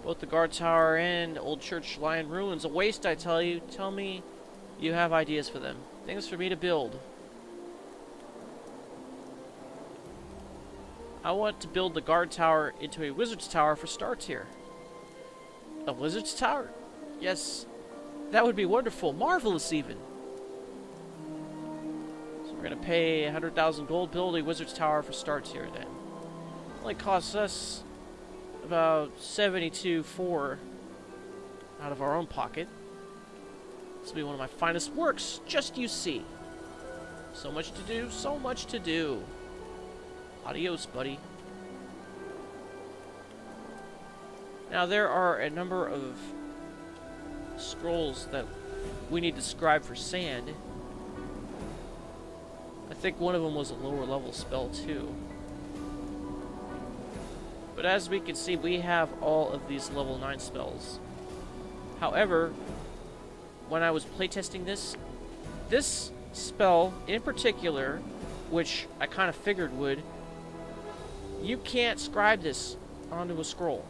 Both the guard tower and old church lie in ruins. A waste, I tell you. Tell me you have ideas for them. Things for me to build. I want to build the guard tower into a wizard's tower for Startear. A wizard's tower? Yes. That would be wonderful. Marvelous, even. So we're going to pay 100,000 gold, build a wizard's tower for Startear then. Only costs us about 72.4 out of our own pocket. This will be one of my finest works, just you see. So much to do, so much to do. Adios, buddy. Now there are a number of scrolls that we need to scribe for sand. I think one of them was a lower level spell too. But as we can see, we have all of these level 9 spells. However, when I was playtesting this spell in particular, which I kind of figured would, you can't scribe this onto a scroll.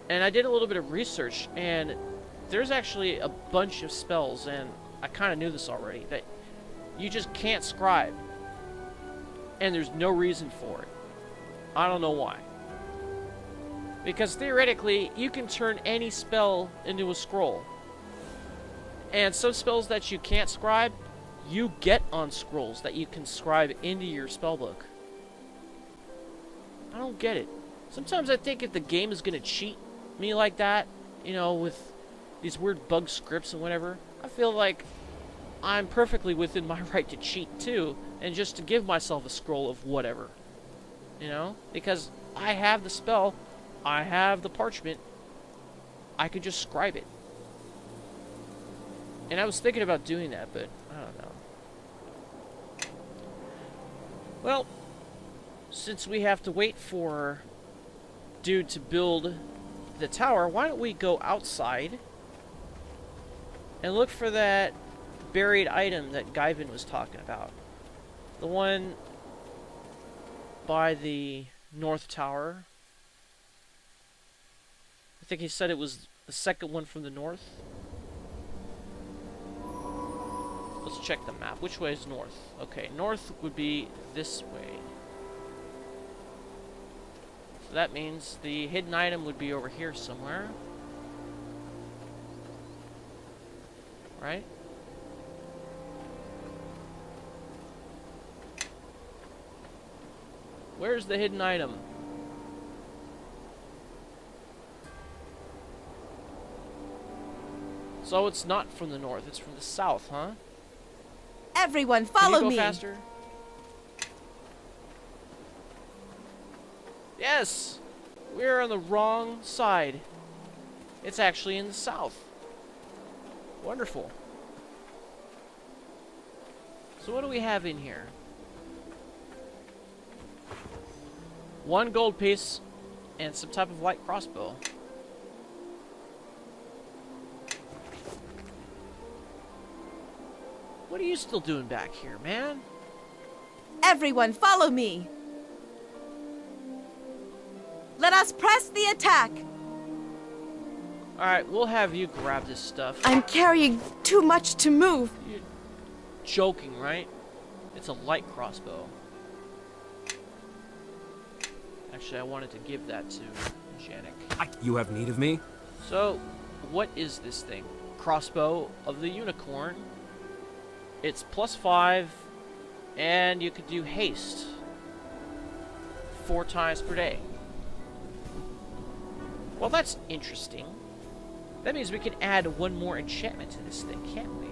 And I did a little bit of research, and there's actually a bunch of spells, and I kind of knew this already, that you just can't scribe. And there's no reason for it. I don't know why. Because theoretically, you can turn any spell into a scroll. And some spells that you can't scribe, you get on scrolls that you can scribe into your spellbook. I don't get it. Sometimes I think if the game is going to cheat me like that, you know, with these weird bug scripts and whatever, I feel like I'm perfectly within my right to cheat too, and just to give myself a scroll of whatever. You know? Because I have the spell, I have the parchment, I could just scribe it. And I was thinking about doing that, but I don't know. Well, since we have to wait for dude to build the tower, why don't we go outside and look for that buried item that Guyven was talking about. The one by the north tower. I think he said it was the second one from the north. Let's check the map. Which way is north? Okay, north would be this way. So that means the hidden item would be over here somewhere. Right? Where's the hidden item? So it's not from the north, it's from the south, huh? Everyone, follow Can you me. go faster? Yes! We're on the wrong side. It's actually in the south. Wonderful. So what do we have in here? 1 gold piece and some type of light crossbow. What are you still doing back here, man? Everyone, follow me! Let us press the attack! Alright, we'll have you grab this stuff. I'm carrying too much to move. You're joking, right? It's a light crossbow. Actually, I wanted to give that to Janak. You have need of me? So, what is this thing? Crossbow of the Unicorn. It's +5, and you could do haste 4 times per day. Well, that's interesting. That means we can add 1 more enchantment to this thing, can't we?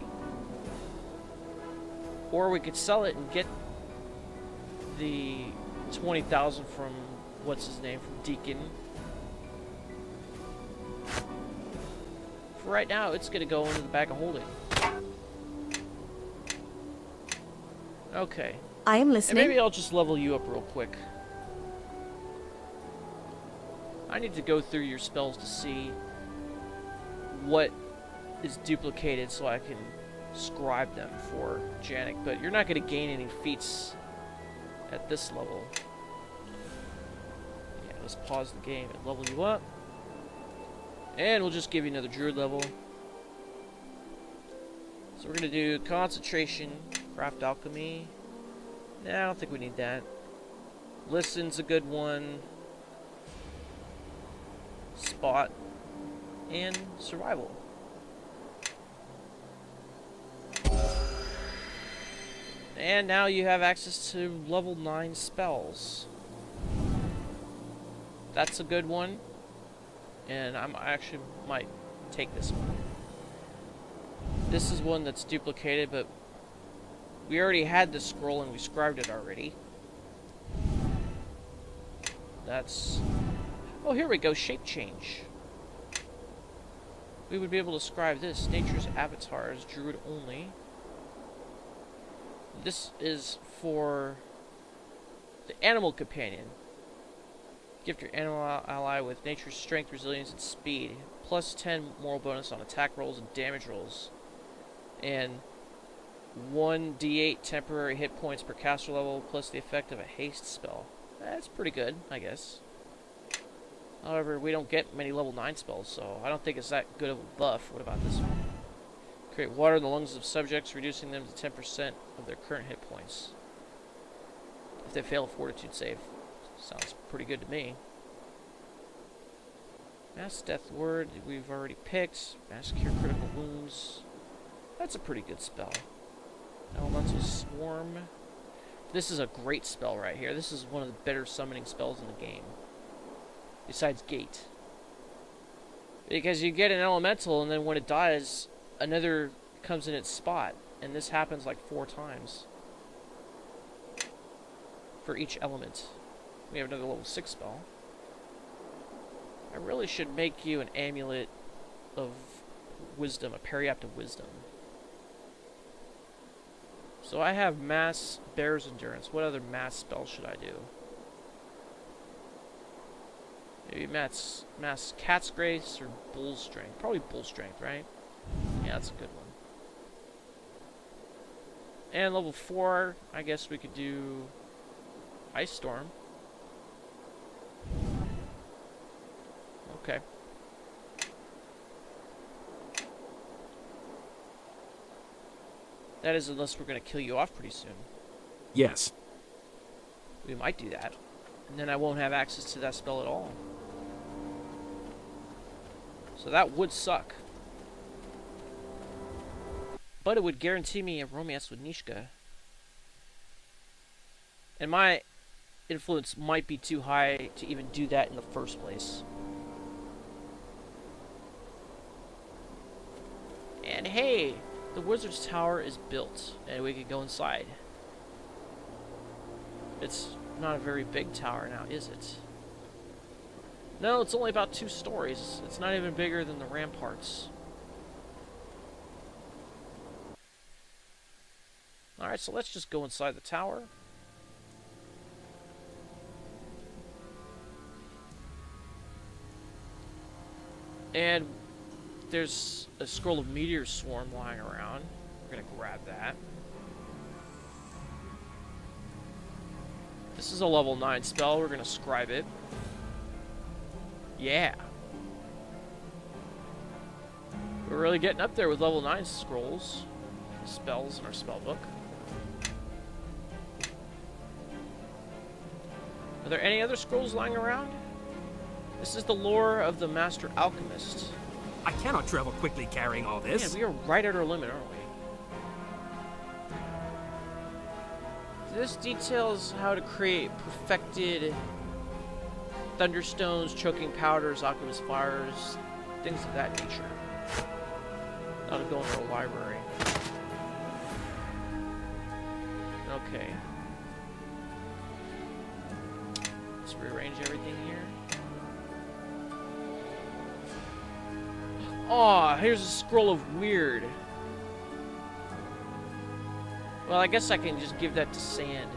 Or we could sell it and get the 20,000 from, what's his name, from Daeghun. For right now, it's gonna go into the bag of holding. Okay. I am And listening. maybe I'll just level you up real quick. I need to go through your spells to see what is duplicated so I can scribe them for Janak, but you're not going to gain any feats at this level. Yeah, let's pause the game and level you up. And we'll just give you another druid level. So we're going to do concentration, craft alchemy. Nah, I don't think we need that. Listen's a good one. Spot and survival. And now you have access to level 9 spells. That's a good one. And I actually might take this one. This is one that's duplicated, but we already had the scroll and we scribed it already. That's... Oh, here we go, shape change. We would be able to scribe this. Nature's avatars, druid only. This is for the animal companion. Gift your animal ally with nature's strength, resilience, and speed. +10 moral bonus on attack rolls and damage rolls. And 1d8 temporary hit points per caster level, plus the effect of a haste spell. That's pretty good, I guess. However, we don't get many level 9 spells, so I don't think it's that good of a buff. What about this one? Create water in the lungs of subjects, reducing them to 10% of their current hit points. If they fail a fortitude save. Sounds pretty good to me. Mass Death Word, we've already picked. Mass Cure Critical Wounds. That's a pretty good spell. Elemental Swarm. This is a great spell right here. This is one of the better summoning spells in the game. Besides Gate. Because you get an elemental, and then when it dies, another comes in its spot. And this happens like 4 times. For each element. We have another level 6 spell. I really should make you an amulet of wisdom, a periapt of wisdom. So I have mass bear's endurance. What other mass spell should I do? Maybe mass cat's grace or bull strength. Probably bull strength, right? Yeah, that's a good one. And level 4, I guess we could do Ice Storm. Okay. That is unless we're going to kill you off pretty soon. Yes. We might do that. And then I won't have access to that spell at all. So that would suck. But it would guarantee me a romance with Nishka. And my influence might be too high to even do that in the first place. And hey, the Wizard's Tower is built, and we can go inside. It's not a very big tower now, is it? No, it's only about 2 stories. It's not even bigger than the ramparts. Alright, so let's just go inside the tower. And there's a scroll of meteor swarm lying around. We're gonna grab that. This is a level 9 spell. We're gonna scribe it. Yeah. We're really getting up there with level 9 scrolls. Spells in our spell book. Are there any other scrolls lying around? This is the lore of the Master Alchemist. I cannot travel quickly carrying all this. Man, we are right at our limit, aren't we? This details how to create perfected thunderstones, choking powders, alchemist fires, things of that nature. Now to go into a library. Okay. Let's rearrange everything here. Oh, here's a scroll of weird. Well, I guess I can just give that to Sand.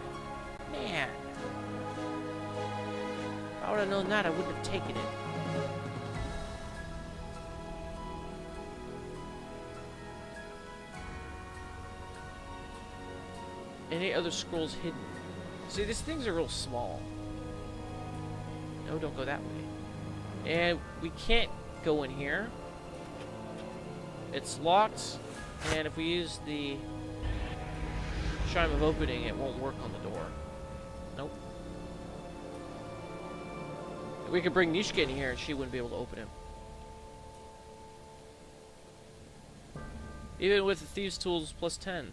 Man. If I would have known that, I wouldn't have taken it. Any other scrolls hidden? See, these things are real small. No, don't go that way. And we can't go in here. It's locked, and if we use the chime of opening, it won't work on the door. Nope. We could bring Nishka in here, and she wouldn't be able to open it. Even with the Thieves' Tools plus 10.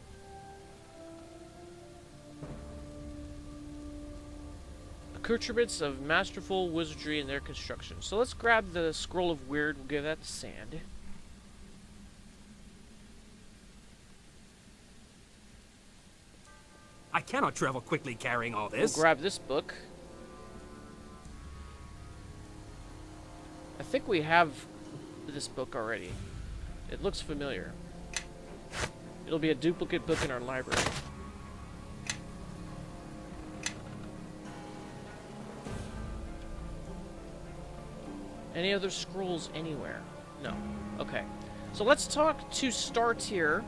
Accoutrements of masterful wizardry in their construction. So let's grab the Scroll of Weird. We'll give that to Sand. I cannot travel quickly carrying all this. We'll grab this book. I think we have this book already. It looks familiar. It'll be a duplicate book in our library. Any other scrolls anywhere? No. Okay. So let's talk to Startear.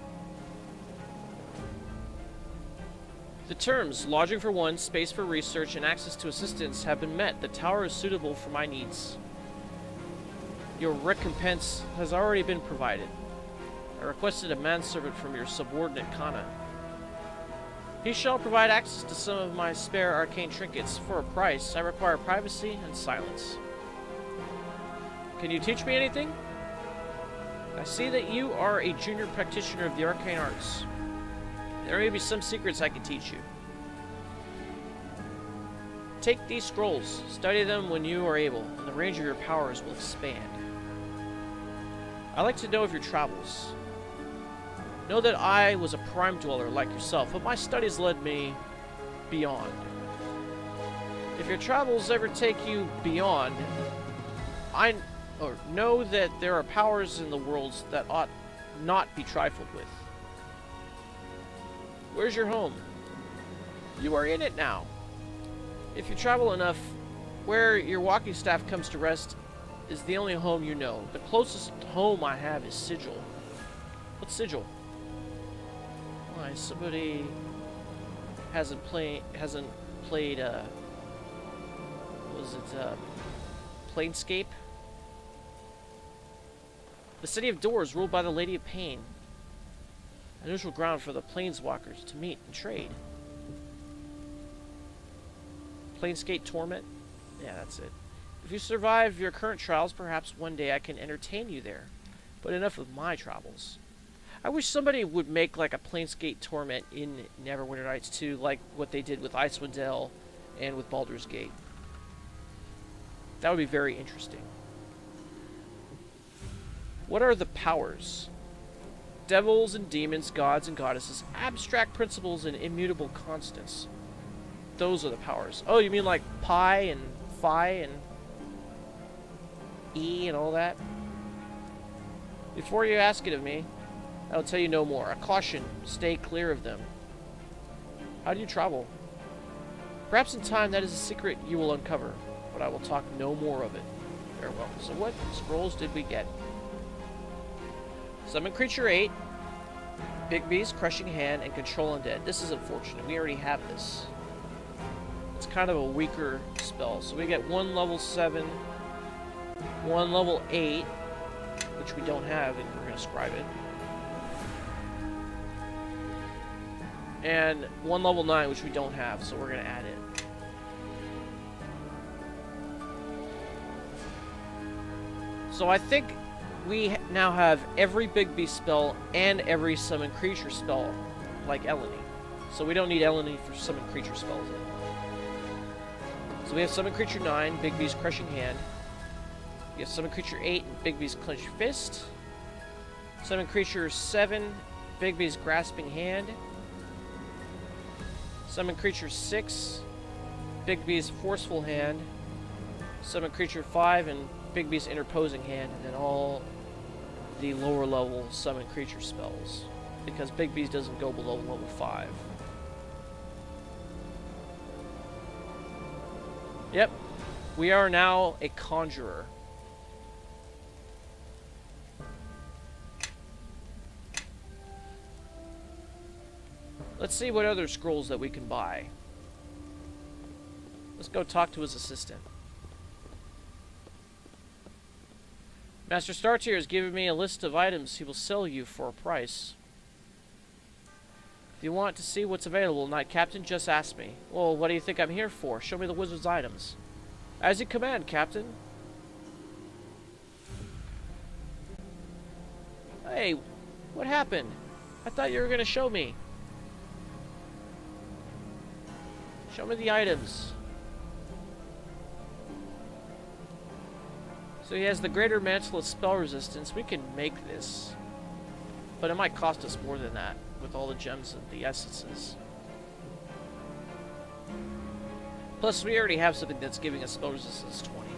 The terms, lodging for one, space for research, and access to assistance have been met. The tower is suitable for my needs. Your recompense has already been provided. I requested a manservant from your subordinate Kana. He shall provide access to some of my spare arcane trinkets. For a price, I require privacy and silence. Can you teach me anything? I see that you are a junior practitioner of the arcane arts. There may be some secrets I can teach you. Take these scrolls, study them when you are able, and the range of your powers will expand. I like to know of your travels. Know that I was a prime dweller like yourself, but my studies led me beyond. If your travels ever take you beyond, know that there are powers in the worlds that ought not be trifled with. Where's your home? You are in it now. If you travel enough, where your walking staff comes to rest is the only home you know. The closest home I have is Sigil. What's Sigil? Why, somebody hasn't played, Planescape? The City of Doors, ruled by the Lady of Pain. A neutral ground for the planeswalkers to meet and trade. Planescape Torment? Yeah, that's it. If you survive your current trials, perhaps one day I can entertain you there. But enough of my travels. I wish somebody would make like a Planescape Torment in Neverwinter Nights 2, like what they did with Icewind Dale and with Baldur's Gate. That would be very interesting. What are the powers? Devils and demons, gods and goddesses, abstract principles and immutable constants. Those are the powers. Oh, you mean like Pi and Phi and... E and all that? Before you ask it of me, I will tell you no more. A caution, stay clear of them. How do you travel? Perhaps in time that is a secret you will uncover, but I will talk no more of it. Farewell. So what scrolls did we get? Summon Creature 8, Big Beast, Crushing Hand, and Control Undead. This is unfortunate. We already have this. It's kind of a weaker spell. So we get 1 level 7, 1 level 8, which we don't have, and we're going to scribe it. And 1 level 9, which we don't have, so we're going to add it. So I think we now have every Big Beast spell and every Summon Creature spell, like Elanee. So we don't need Elanee for Summon Creature spells. So we have Summon Creature 9, Big Beast Crushing Hand. We have Summon Creature 8, Big Beast Clenched Fist. Summon Creature 7, Big Beast Grasping Hand. Summon Creature 6, Big Beast Forceful Hand. Summon Creature 5, and Big Beast Interposing Hand, and then all the lower level Summon Creature spells, because Big Beast doesn't go below level 5. Yep, we are now a Conjurer. Let's see what other scrolls that we can buy. Let's go talk to his assistant. Master Startear has given me a list of items he will sell you for a price. If you want to see what's available, Knight Captain, just ask me. Well, what do you think I'm here for? Show me the wizard's items. As you command, Captain. Hey, what happened? I thought you were going to show me. Show me the items. So he has the Greater Mantle of Spell Resistance. We can make this. But it might cost us more than that with all the gems and the essences. Plus, we already have something that's giving us Spell Resistance 20.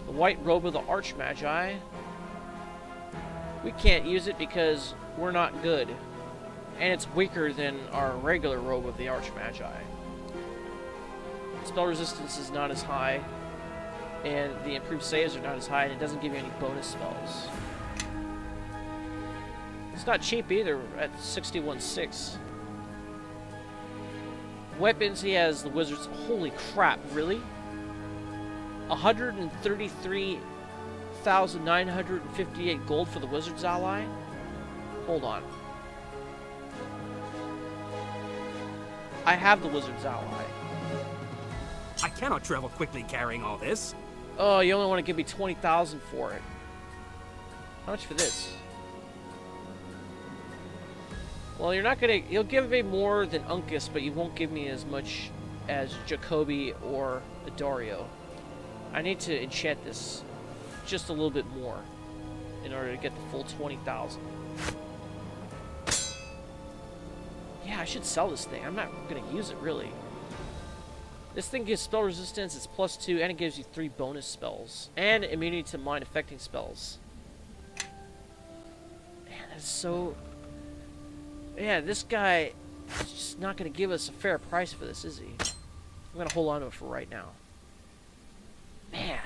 The White Robe of the Archmage. We can't use it because we're not good. And it's weaker than our regular Robe of the Archmage. Spell Resistance is not as high. And the improved saves are not as high, and it doesn't give you any bonus spells. It's not cheap either at 61.6. Weapons, he has the wizards. Holy crap, really? 133,958 gold for the wizard's ally? Hold on. I have the wizard's ally. I cannot travel quickly carrying all this. Oh, you only want to give me 20,000 for it. How much for this? Well, you're not gonna... You'll give me more than Uncas, but you won't give me as much as Jacoby or Dario. I need to enchant this just a little bit more in order to get the full 20,000. Yeah, I should sell this thing. I'm not gonna use it, really. This thing gives spell resistance, it's +2, and it gives you 3 bonus spells. And immunity to mind-affecting spells. Man, that's so... Yeah, this guy is just not going to give us a fair price for this, is he? I'm going to hold on to it for right now. Man,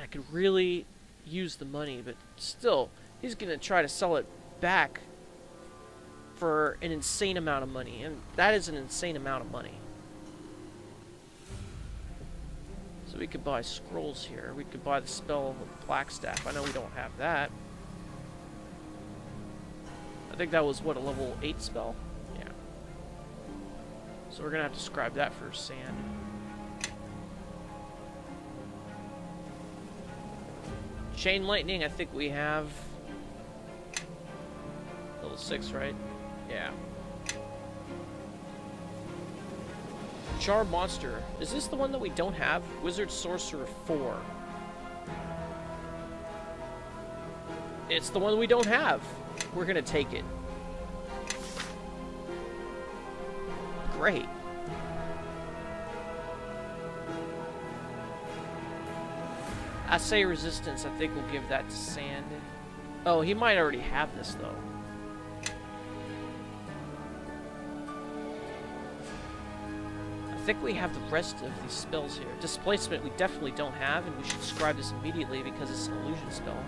I could really use the money, but still, he's going to try to sell it back for an insane amount of money, and that is an insane amount of money. So we could buy scrolls here. We could buy the spell of Blackstaff. I know we don't have that. I think that was, what, a level 8 spell? Yeah. So we're going to have to scribe that for sand. Chain Lightning, I think we have... Level 6, right? Yeah. Charm Monster. Is this the one that we don't have? Wizard Sorcerer 4. It's the one we don't have. We're gonna take it. Great. I say resistance. I think we'll give that to Sand. Oh, he might already have this, though. I think we have the rest of these spells here. Displacement we definitely don't have, and we should scribe this immediately because it's an illusion spell.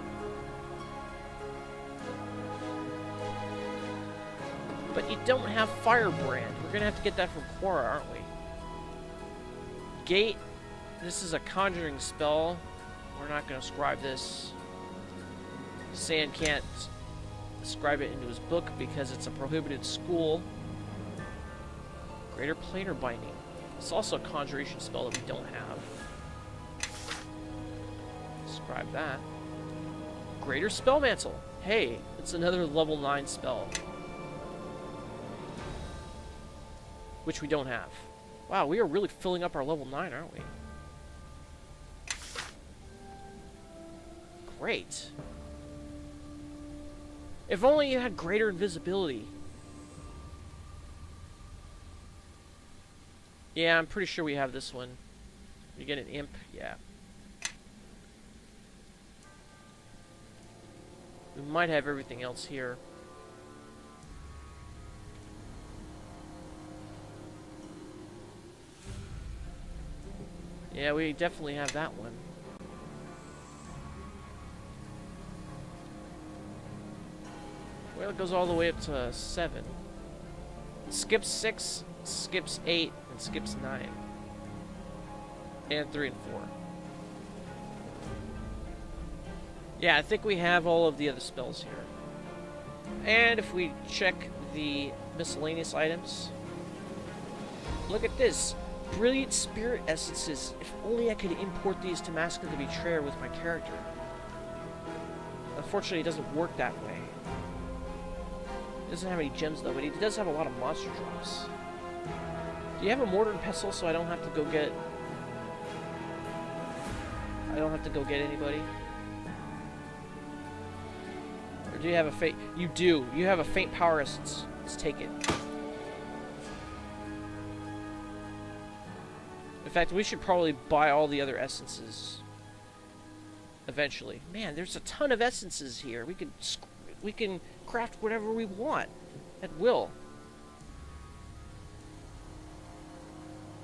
But you don't have Firebrand. We're gonna have to get that from Quora, aren't we? Gate. This is a conjuring spell. We're not gonna scribe this. Sand can't scribe it into his book because it's a prohibited school. Greater Planar Binding. It's also a conjuration spell that we don't have. Scribe that. Greater Spellmantle. Hey, it's another level 9 spell. Which we don't have. Wow, we are really filling up our level 9, aren't we? Great. If only you had greater invisibility. Yeah, I'm pretty sure we have this one. You get an imp? Yeah. We might have everything else here. Yeah, we definitely have that one. Well, it goes all the way up to 7. Skips 6, skips 8, and skips 9. And 3 and 4. Yeah, I think we have all of the other spells here. And if we check the miscellaneous items, look at this. Brilliant Spirit Essences. If only I could import these to Mask of the Betrayer with my character. Unfortunately, it doesn't work that way. He doesn't have any gems though, but he does have a lot of monster drops. Do you have a Mortar and Pestle so I don't have to go get... anybody? Or do you have a faint... You do. You have a Faint Power Essence. Let's take it. In fact, we should probably buy all the other essences eventually. Man, there's a ton of essences here. We can craft whatever we want at will.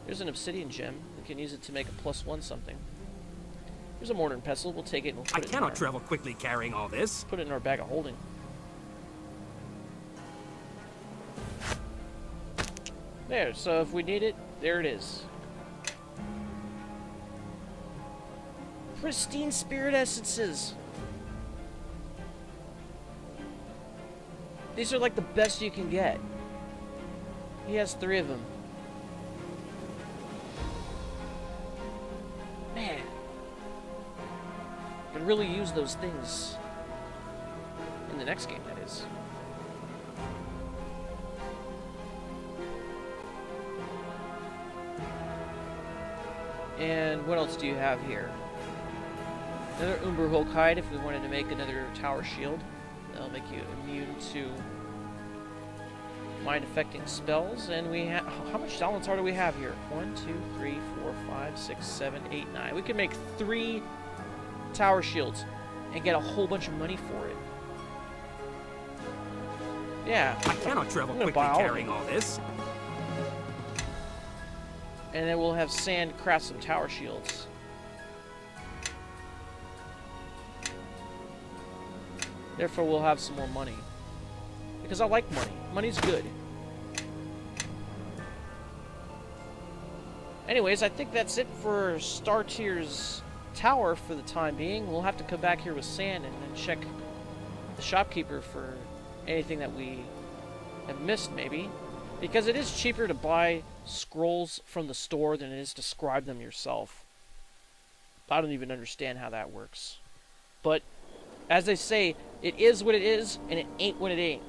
There's an obsidian gem. We can use it to make a +1 something. Here's a mortar and pestle. We'll take it and we'll put I cannot travel quickly carrying all this. Put it in our bag of holding. There, so if we need it, there it is. Pristine Spirit Essences. These are like the best you can get. He has 3 of them. Man. Could really use those things. In the next game, that is. And what else do you have here? Another Umber Hulk hide if we wanted to make another tower shield. That'll make you immune to mind-affecting spells. And we have... How much Dalentar do we have here? 1, 2, 3, 4, 5, 6, 7, 8, 9. We can make 3 tower shields and get a whole bunch of money for it. Yeah. I cannot travel quickly carrying all this. And then we'll have Sand craft some tower shields. Therefore, we'll have some more money. Because I like money. Money's good. Anyways, I think that's it for Startear's tower for the time being. We'll have to come back here with Sand and then check the shopkeeper for anything that we have missed, maybe. Because it is cheaper to buy scrolls from the store than it is to scribe them yourself. I don't even understand how that works. But, as they say, it is what it is, and it ain't what it ain't.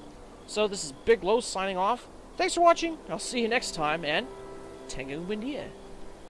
So this is Big Low signing off. Thanks for watching. I'll see you next time, and Daeghun Windia.